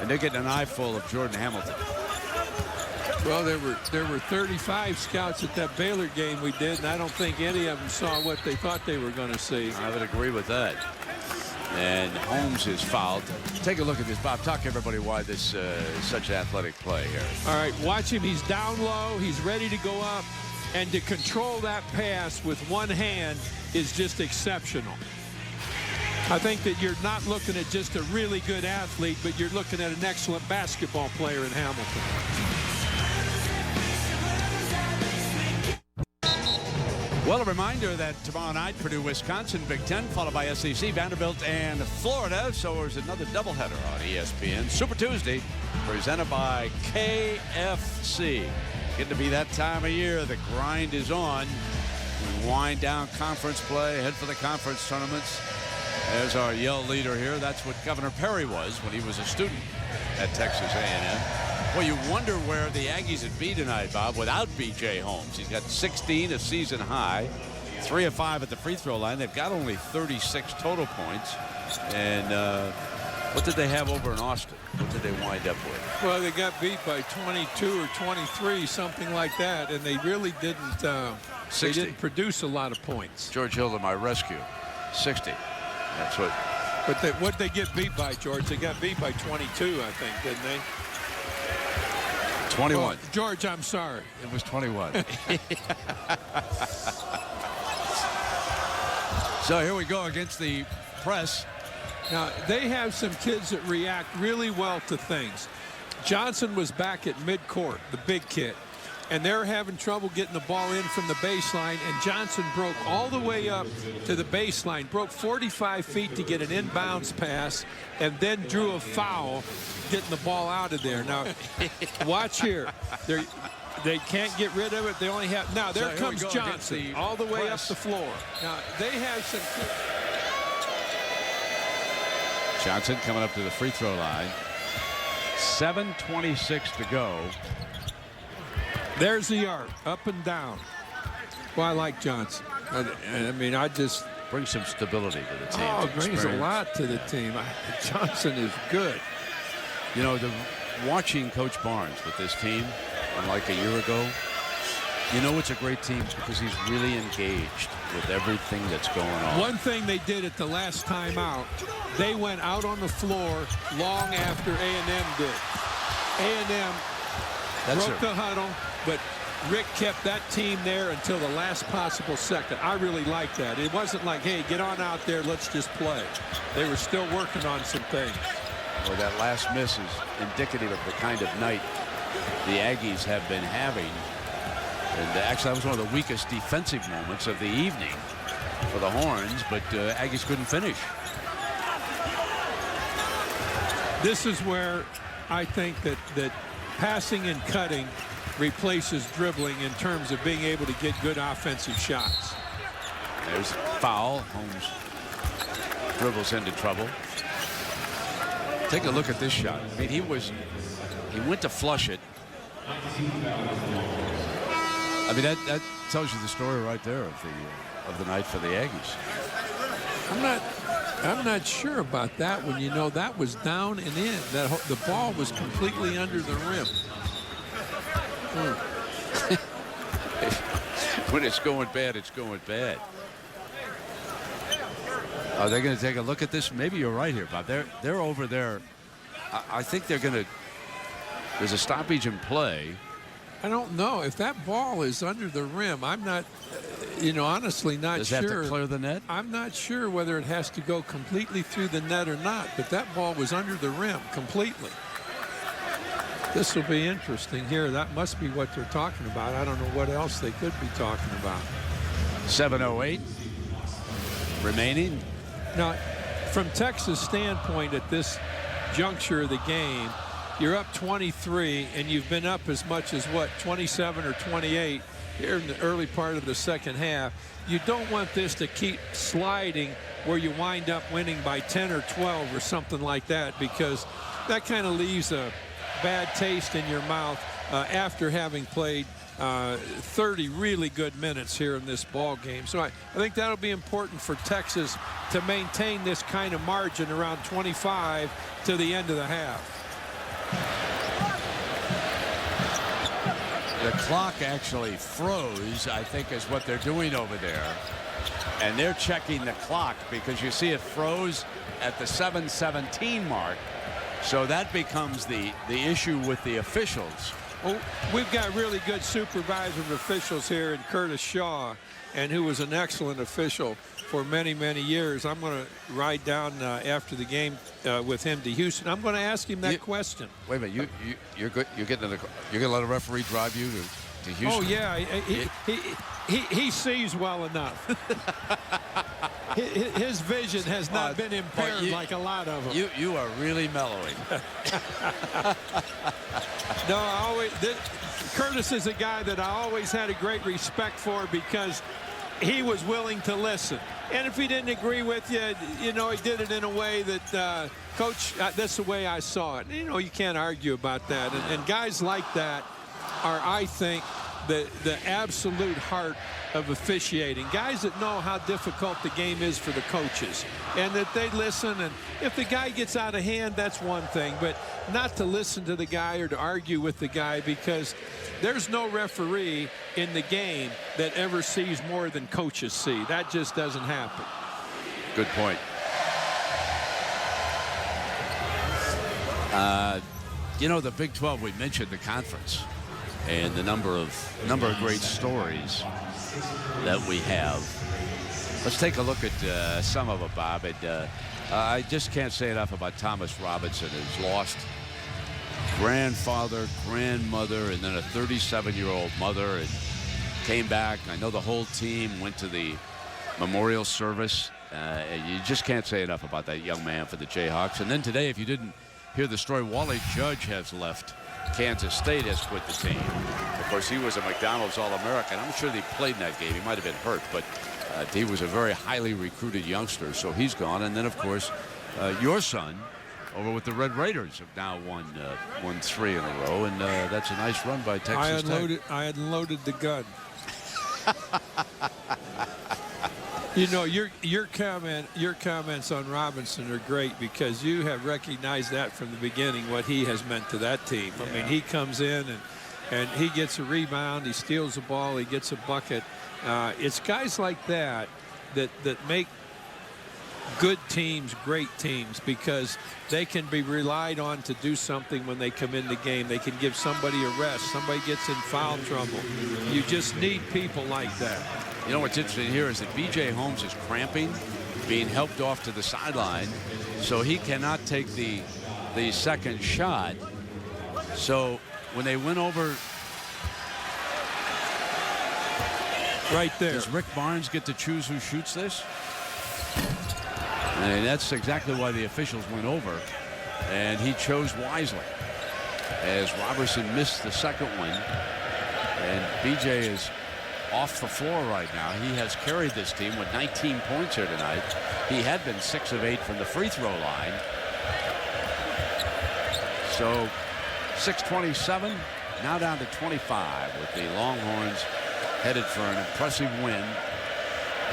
Speaker 1: and they're getting an eyeful of Jordan Hamilton.
Speaker 2: Well, there were 35 scouts at that Baylor game we did, and I don't think any of them saw what they thought they were going to see.
Speaker 1: I would agree with that. And Holmes is fouled. Take a look at this, Bob. Talk to everybody why this is such an athletic play here.
Speaker 2: All right, watch him. He's down low. He's ready to go up. And to control that pass with one hand is just exceptional. I think that you're not looking at just a really good athlete, but you're looking at an excellent basketball player in Hamilton.
Speaker 1: Well, a reminder that tomorrow night, Purdue, Wisconsin, Big Ten, followed by SEC, Vanderbilt, and Florida. So there's another doubleheader on ESPN. Super Tuesday, presented by KFC. Getting to be that time of year. The grind is on. We wind down conference play, head for the conference tournaments. There's our Yell leader here. That's what Governor Perry was when he was a student at Texas A&M. Well, you wonder where the Aggies would be tonight, Bob, without B.J. Holmes. He's got 16, a season high, 3 of 5 at the free throw line. They've got only 36 total points. And what did they have over in Austin? What did they wind up with?
Speaker 2: Well, they got beat by 22 or 23, something like that, and they really didn't. They didn't produce a lot of points.
Speaker 1: George Hill to my rescue, 60. That's what.
Speaker 2: But what'd they get beat by, George? They got beat by 22, I think, didn't they?
Speaker 1: 21.
Speaker 2: Oh, George, I'm sorry.
Speaker 1: It was 21. So here we go against the press.
Speaker 2: Now, they have some kids that react really well to things. Johnson was back at midcourt, the big kid, and they're having trouble getting the ball in from the baseline, and Johnson broke all the way up to the baseline, broke 45 feet to get an inbounds pass, and then drew a foul getting the ball out of there. Now, watch here. They can't get rid of it. They only have. Now, there comes Johnson all the way up the floor. Now, they have some.
Speaker 1: Johnson coming up to the free throw line. 7:26 to go.
Speaker 2: There's the arc, up and down. Well, I like Johnson. I mean, I just
Speaker 1: bring some stability to the team.
Speaker 2: Oh, it brings a lot to the team. Johnson is good.
Speaker 1: You know, watching Coach Barnes with this team, unlike a year ago, you know it's a great team because he's really engaged with everything that's going on.
Speaker 2: One thing they did at the last time out, they went out on the floor long after A&M did. A&M broke the huddle, but Rick kept that team there until the last possible second. I really like that. It wasn't like, hey, get on out there, let's just play. They were still working on some things.
Speaker 1: Well, that last miss is indicative of the kind of night the Aggies have been having. And actually, that was one of the weakest defensive moments of the evening for the Horns, but Aggies couldn't finish.
Speaker 2: This is where I think that passing and cutting replaces dribbling in terms of being able to get good offensive shots.
Speaker 1: There's a foul. Holmes dribbles into trouble. Take a look at this shot. I mean, he went to flush it. I mean, that tells you the story right there of the night for the Aggies.
Speaker 2: I'm not sure about that when you know that was down and in. The ball was completely under the rim.
Speaker 1: When it's going bad, it's going bad. Are they going to take a look at this? Maybe you're right here, Bob. They're over there. I think they're going to. There's a stoppage in play.
Speaker 2: I don't know if that ball is under the rim. I'm not, honestly not sure.
Speaker 1: Does that have to clear the net?
Speaker 2: I'm not sure whether it has to go completely through the net or not, but that ball was under the rim completely. This will be interesting here. That must be what they're talking about. I don't know what else they could be talking about.
Speaker 1: 7:08 remaining.
Speaker 2: Now, from Texas' standpoint at this juncture of the game, you're up 23, and you've been up as much as, 27 or 28. here in the early part of the second half. You don't want this to keep sliding where you wind up winning by 10 or 12 or something like that, because that kind of leaves a bad taste in your mouth after having played 30 really good minutes here in this ball game. So I think that'll be important for Texas to maintain this kind of margin around 25 to the end of the half.
Speaker 1: The clock actually froze, I think, is what they're doing over there. And they're checking the clock because you see it froze at the 7:17 mark. So that becomes the issue with the officials.
Speaker 2: Well, we've got really good supervisor officials here in Curtis Shaw, and who was an excellent official for many, many years. I'm going to ride down after the game with him to Houston. I'm going to ask him that question.
Speaker 1: Wait a minute, you're good. You're going to let a referee drive you to Houston?
Speaker 2: Oh yeah, he sees well enough. His vision has not been impaired like a lot of them.
Speaker 1: You are really mellowing.
Speaker 2: No, Curtis is a guy that I always had a great respect for because he was willing to listen. And if he didn't agree with you, you know, he did it in a way that, Coach, that's the way I saw it. You know, you can't argue about that. And guys like that are, I think, the absolute heart of officiating. Guys that know how difficult the game is for the coaches, and that they listen. And if the guy gets out of hand, that's one thing, but not to listen to the guy or to argue with the guy, because there's no referee in the game that ever sees more than coaches see. That just doesn't happen.
Speaker 1: Good point. You know, the Big 12, we mentioned the conference and the number of great stories that we have. Let's take a look at some of it, Bob. And I just can't say enough about Thomas Robinson, his lost grandfather, grandmother, and then a 37-year-old mother, and came back. I know the whole team went to the memorial service. You just can't say enough about that young man for the Jayhawks. And then today, if you didn't hear the story, Wally Judge has left. Kansas State has quit the team. Of course, he was a McDonald's All-American. I'm sure he played in that game. He might have been hurt, but he was a very highly recruited youngster, so he's gone. And then, of course, your son over with the Red Raiders have now won 3 in a row, and that's a nice run by Texas Tech.
Speaker 2: I unloaded the gun. You know, your comments on Robinson are great, because you have recognized that from the beginning, what he has meant to that team. I mean, he comes in and he gets a rebound, he steals the ball, he gets a bucket. It's guys like that make good teams great teams, because they can be relied on to do something when they come in the game. They can give somebody a rest. Somebody gets in foul trouble. You just need people like that.
Speaker 1: You know what's interesting here is that B.J. Holmes is cramping, being helped off to the sideline, so he cannot take the second shot. So when they went over
Speaker 2: right there,
Speaker 1: does Rick Barnes get to choose who shoots this? And that's exactly why the officials went over, and he chose wisely, as Robertson missed the second one, and B.J. is off the floor right now. He has carried this team with 19 points here tonight. He had been 6 of 8 from the free throw line. So 6:27, now down to 25, with the Longhorns headed for an impressive win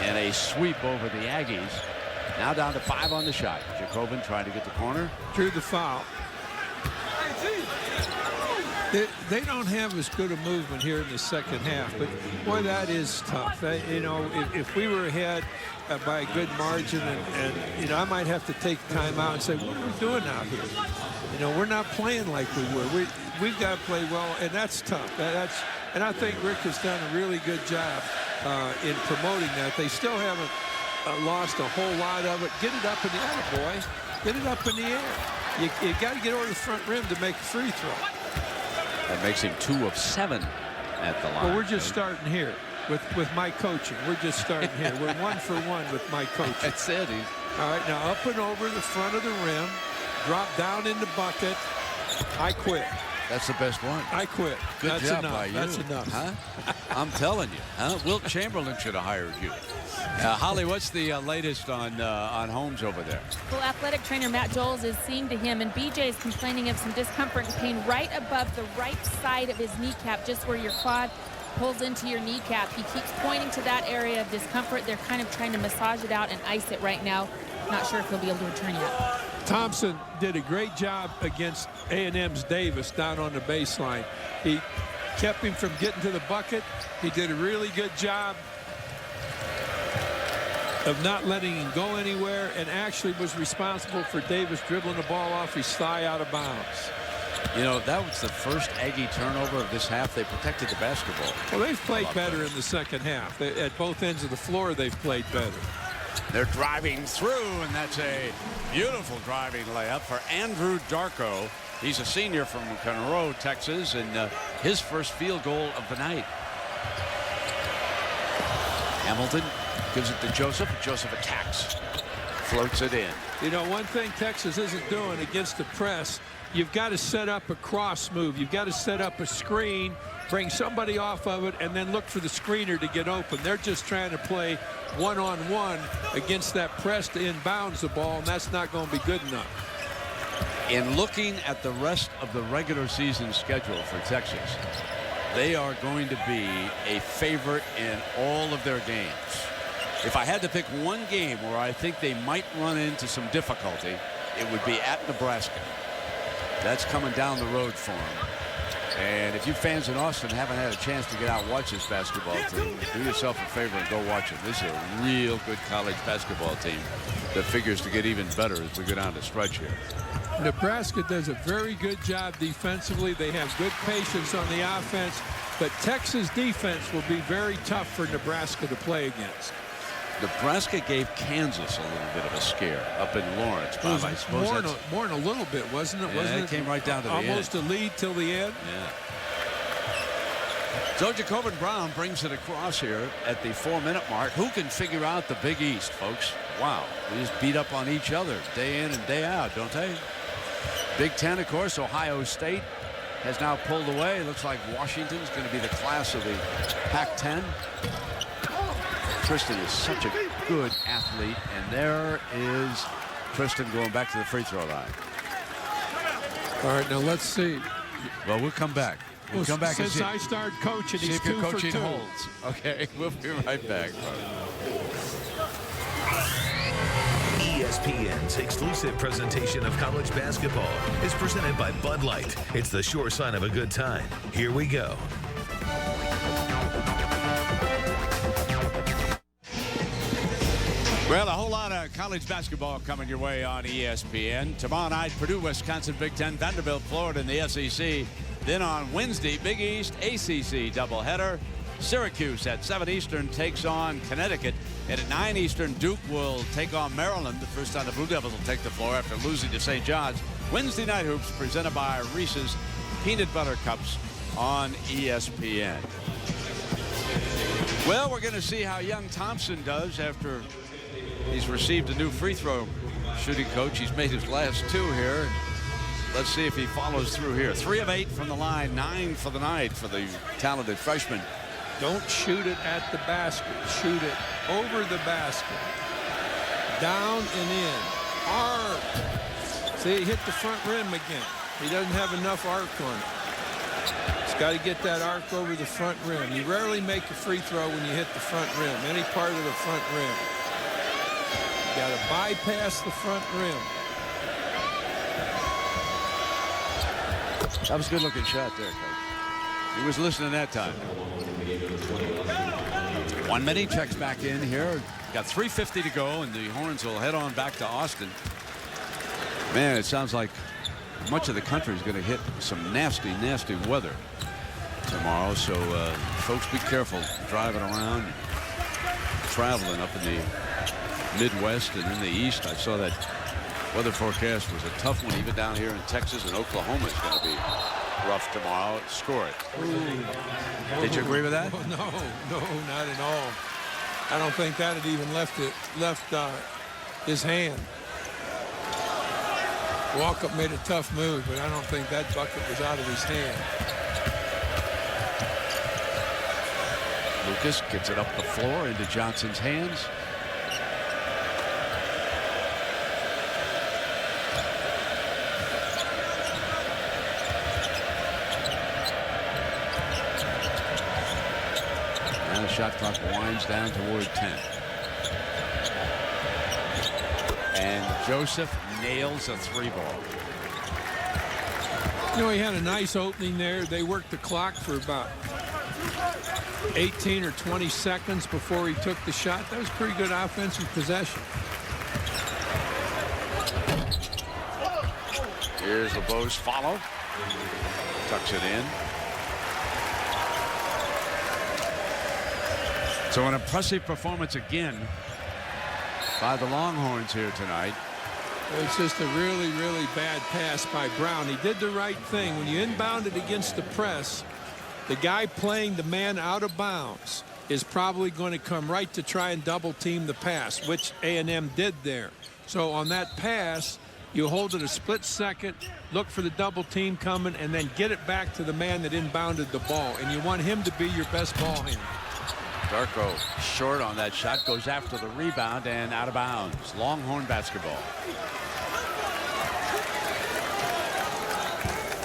Speaker 1: and a sweep over the Aggies. Now down to 5 on the shot. Jacobin trying to get the corner.
Speaker 2: Drew the foul. They don't have as good a movement here in the second half, but boy, that is tough. You know, if we were ahead by a good margin, and you know, I might have to take time out and say, what are we doing out here? You know, we're not playing like we were. We've got to play well, and that's tough. And I think Rick has done a really good job in promoting that. They still haven't lost a whole lot of it. Get it up in the air, boy. Get it up in the air. You got to get over the front rim to make a free throw.
Speaker 1: That makes him 2 of 7 at the line.
Speaker 2: Well, we're just starting here with my coaching. We're just starting here. We're 1 for 1 with my coaching.
Speaker 1: That's it.
Speaker 2: All right, now up and over the front of the rim. Drop down in the bucket. I quit.
Speaker 1: That's the best one.
Speaker 2: I quit.
Speaker 1: Good
Speaker 2: That's
Speaker 1: job
Speaker 2: enough.
Speaker 1: by you.
Speaker 2: That's enough.
Speaker 1: Huh? I'm telling you. Huh? Wilt Chamberlain should have hired you. Holly, what's the latest on Holmes over there?
Speaker 3: Well, athletic trainer Matt Joles is seeing to him, and BJ is complaining of some discomfort and pain right above the right side of his kneecap, just where your quad pulls into your kneecap. He keeps pointing to that area of discomfort. They're kind of trying to massage it out and ice it right now. Not sure if he'll be able to return yet.
Speaker 2: Thompson did a great job against A&M's Davis down on the baseline. He kept him from getting to the bucket. He did a really good job of not letting him go anywhere, and actually was responsible for Davis dribbling the ball off his thigh out of bounds.
Speaker 1: You know, that was the first Aggie turnover of this half. They protected the basketball.
Speaker 2: Well, they've played better in the second half. At both ends of the floor, they've played better.
Speaker 1: They're driving through, and that's a beautiful driving layup for Andrew Darko. He's a senior from Conroe, Texas, and his first field goal of the night. Hamilton gives it to Joseph. Joseph attacks, floats it in.
Speaker 2: You know, one thing Texas isn't doing against the press, you've got to set up a cross move. You've got to set up a screen, bring somebody off of it, and then look for the screener to get open. They're just trying to play one-on-one against that press to inbounds the ball, and that's not going to be good enough.
Speaker 1: In looking at the rest of the regular season schedule for Texas, they are going to be a favorite in all of their games. If I had to pick one game where I think they might run into some difficulty, it would be at Nebraska. That's coming down the road for them. And if you fans in Austin haven't had a chance to get out and watch this basketball team, do yourself a favor and go watch it. This is a real good college basketball team that figures to get even better as we go down the stretch here.
Speaker 2: Nebraska does a very good job defensively. They have good patience on the offense, but Texas defense will be very tough for Nebraska to play against.
Speaker 1: Nebraska gave Kansas a little bit of a scare up in Lawrence, Bob. I suppose
Speaker 2: more than a little bit, wasn't it?
Speaker 1: Yeah,
Speaker 2: wasn't
Speaker 1: it came right down to the end.
Speaker 2: Almost a lead till the end.
Speaker 1: Yeah. So Jacobin Brown brings it across here at the 4-minute mark. Who can figure out the Big East, folks? Wow, they just beat up on each other day in and day out, don't they? Big Ten, of course, Ohio State has now pulled away. Looks like Washington's going to be the class of the Pac-10. Tristan is such a good athlete, and there is Tristan going back to the free throw line.
Speaker 2: All right, now let's see.
Speaker 1: Well, we'll come back. We'll come back
Speaker 2: since
Speaker 1: and see.
Speaker 2: I started coaching, he's 2 for 2.
Speaker 1: Holds. Okay, we'll be right back.
Speaker 4: ESPN's exclusive presentation of college basketball is presented by Bud Light. It's the sure sign of a good time. Here we go.
Speaker 1: Well, a whole lot of college basketball coming your way on ESPN. Tomorrow night, Purdue, Wisconsin, Big Ten, Vanderbilt, Florida in the SEC. Then on Wednesday, Big East ACC doubleheader. Syracuse at 7 Eastern takes on Connecticut. And at 9 Eastern, Duke will take on Maryland. The first time the Blue Devils will take the floor after losing to St. John's. Wednesday night hoops presented by Reese's Peanut Butter Cups on ESPN. Well, we're going to see how young Thompson does after he's received a new free throw shooting coach. He's made his last 2 here. Let's see if he follows through here. 3 of 8 from the line, 9 for the night for the talented freshman.
Speaker 2: Don't shoot it at the basket. Shoot it over the basket. Down and in. Arc. See, he hit the front rim again. He doesn't have enough arc on it. He's got to get that arc over the front rim. You rarely make a free throw when you hit the front rim, any part of the front rim. You got to bypass the front rim.
Speaker 1: That was a good-looking shot there, Coach. He was listening that time. 1 minute, checks back in here. Got 3:50 to go, and the Horns will head on back to Austin. Man, it sounds like much of the country is going to hit some nasty, nasty weather tomorrow. So, folks, be careful driving around, traveling up in the Midwest and in the East. I saw that weather forecast was a tough one, even down here in Texas, and Oklahoma is going to be rough tomorrow. Score it.
Speaker 2: Ooh.
Speaker 1: Did you agree with that?
Speaker 2: No, not at all. I don't think that had even left his hand. Walkup made a tough move, but I don't think that bucket was out of his hand.
Speaker 1: Lucas gets it up the floor into Johnson's hands. Now the shot clock winds down toward 10. And Joseph nails a 3-ball.
Speaker 2: You know, he had a nice opening there. They worked the clock for about 18 or 20 seconds before he took the shot. That was pretty good offensive possession.
Speaker 1: Here's LeBeau's follow. Tucks it in. So an impressive performance again by the Longhorns here tonight.
Speaker 2: It's just a really, really bad pass by Brown. He did the right thing. When you inbounded against the press, the guy playing the man out of bounds is probably going to come right to try and double team the pass, which A&M did there. So on that pass, you hold it a split second, look for the double team coming, and then get it back to the man that inbounded the ball. And you want him to be your best ball handler.
Speaker 1: Darko short on that shot, goes after the rebound and out of bounds. Longhorn basketball.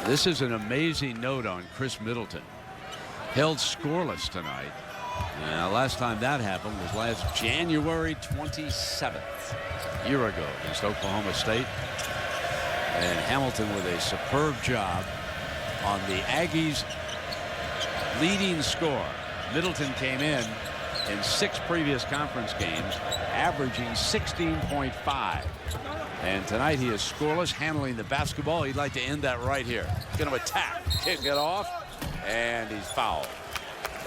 Speaker 1: This is an amazing note on Chris Middleton. Held scoreless tonight. Last time that happened was last January 27th, a year ago, against Oklahoma State. And Hamilton with a superb job on the Aggies' leading scorer. Middleton came in 6 previous conference games, averaging 16.5. And tonight he is scoreless, handling the basketball. He'd like to end that right here. He's going to attack, kick it off, and he's fouled.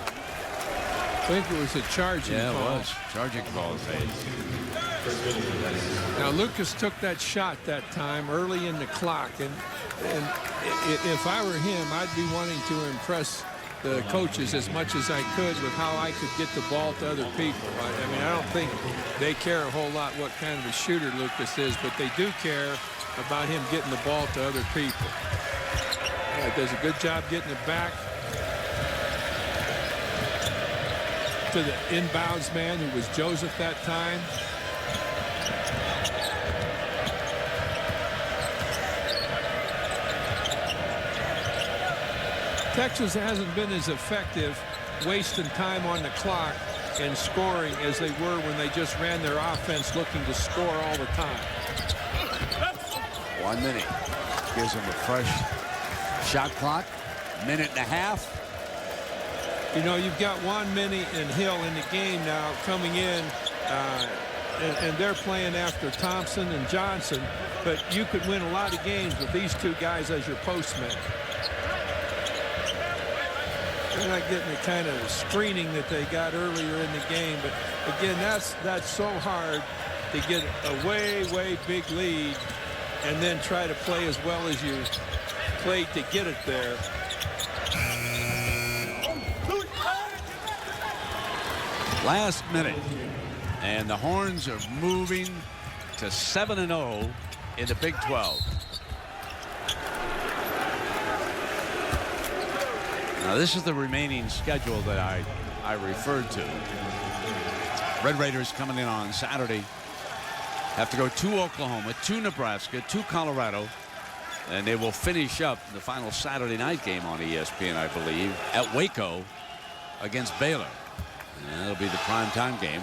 Speaker 2: I think it was a charging call.
Speaker 1: Yeah, it was. Charging call made.
Speaker 2: Now, Lucas took that shot that time early in the clock, and if I were him, I'd be wanting to impress the coaches as much as I could with how I could get the ball to other people. I mean, I don't think they care a whole lot what kind of a shooter Lucas is, but they do care about him getting the ball to other people. Yeah, does a good job getting it back to the inbounds man, who was Joseph that time. Texas hasn't been as effective wasting time on the clock and scoring as they were when they just ran their offense looking to score all the time.
Speaker 1: 1 minute. Gives them a fresh shot clock. Minute and a half.
Speaker 2: You know, you've got Wanmini and Hill in the game now coming in, and they're playing after Thompson and Johnson, but you could win a lot of games with these two guys as your postmen. They're not getting the kind of screening that they got earlier in the game, but again, that's so hard to get a way big lead and then try to play as well as you played to get it there.
Speaker 1: Last minute, and the Horns are moving to 7-0 in the Big 12. Now, this is the remaining schedule that I referred to. Red Raiders coming in on Saturday. Have to go to Oklahoma, to Nebraska, to Colorado, and they will finish up the final Saturday night game on ESPN, I believe, at Waco against Baylor. And that'll be the primetime game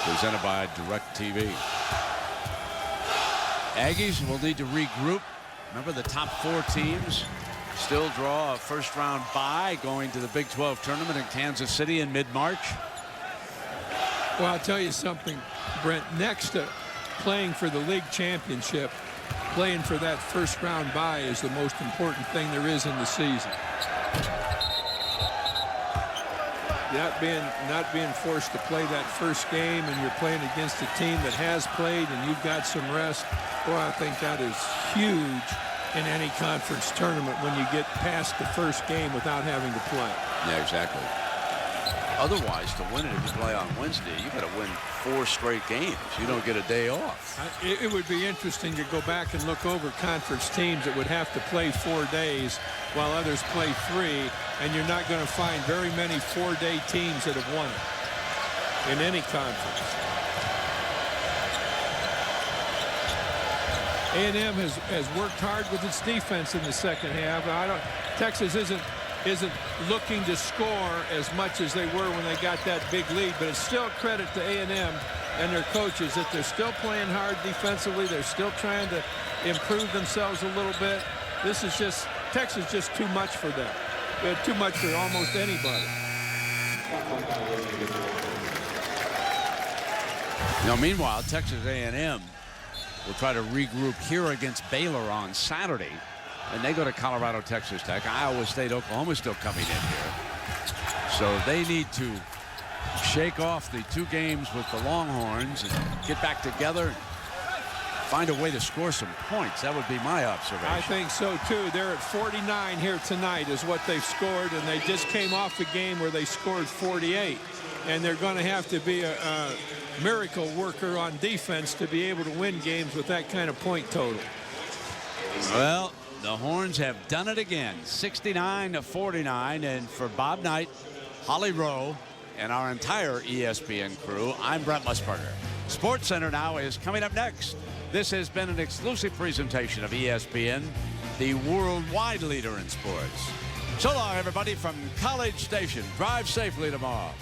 Speaker 1: presented by DirecTV. Aggies will need to regroup. Remember, the top 4 teams still draw a first-round bye going to the Big 12 tournament in Kansas City in mid-March.
Speaker 2: Well, I'll tell you something, Brent. Next to playing for the league championship, playing for that first-round bye is the most important thing there is in the season. Not being forced to play that first game, and you're playing against a team that has played and you've got some rest. Well, I think that is huge in any conference tournament when you get past the first game without having to play.
Speaker 1: Yeah, exactly. Otherwise, to win it, if you play on Wednesday, you got to win 4 straight games. You don't get a day off.
Speaker 2: It would be interesting to go back and look over conference teams that would have to play 4 days while others play 3, and you're not going to find very many 4-day teams that have won it in any conference. A&M has worked hard with its defense in the second half. Texas isn't looking to score as much as they were when they got that big lead, but it's still credit to A&M and their coaches that they're still playing hard defensively. They're still trying to improve themselves a little bit. This is just Texas, just too much for them. Too much for almost anybody.
Speaker 1: Now, meanwhile, Texas A&M will try to regroup here against Baylor on Saturday. And they go to Colorado, Texas Tech. Iowa State, Oklahoma still coming in here. So they need to shake off the 2 games with the Longhorns and get back together. Find a way to score some points. That would be my observation.
Speaker 2: I think so, too. They're at 49 here tonight is what they've scored, and they just came off a game where they scored 48. And they're going to have to be a miracle worker on defense to be able to win games with that kind of point total.
Speaker 1: Well, the Horns have done it again, 69-49. And for Bob Knight, Holly Rowe, and our entire ESPN crew, I'm Brent Musburger. Sports Center now is coming up next. This has been an exclusive presentation of ESPN, the worldwide leader in sports. So long, everybody, from College Station. Drive safely tomorrow.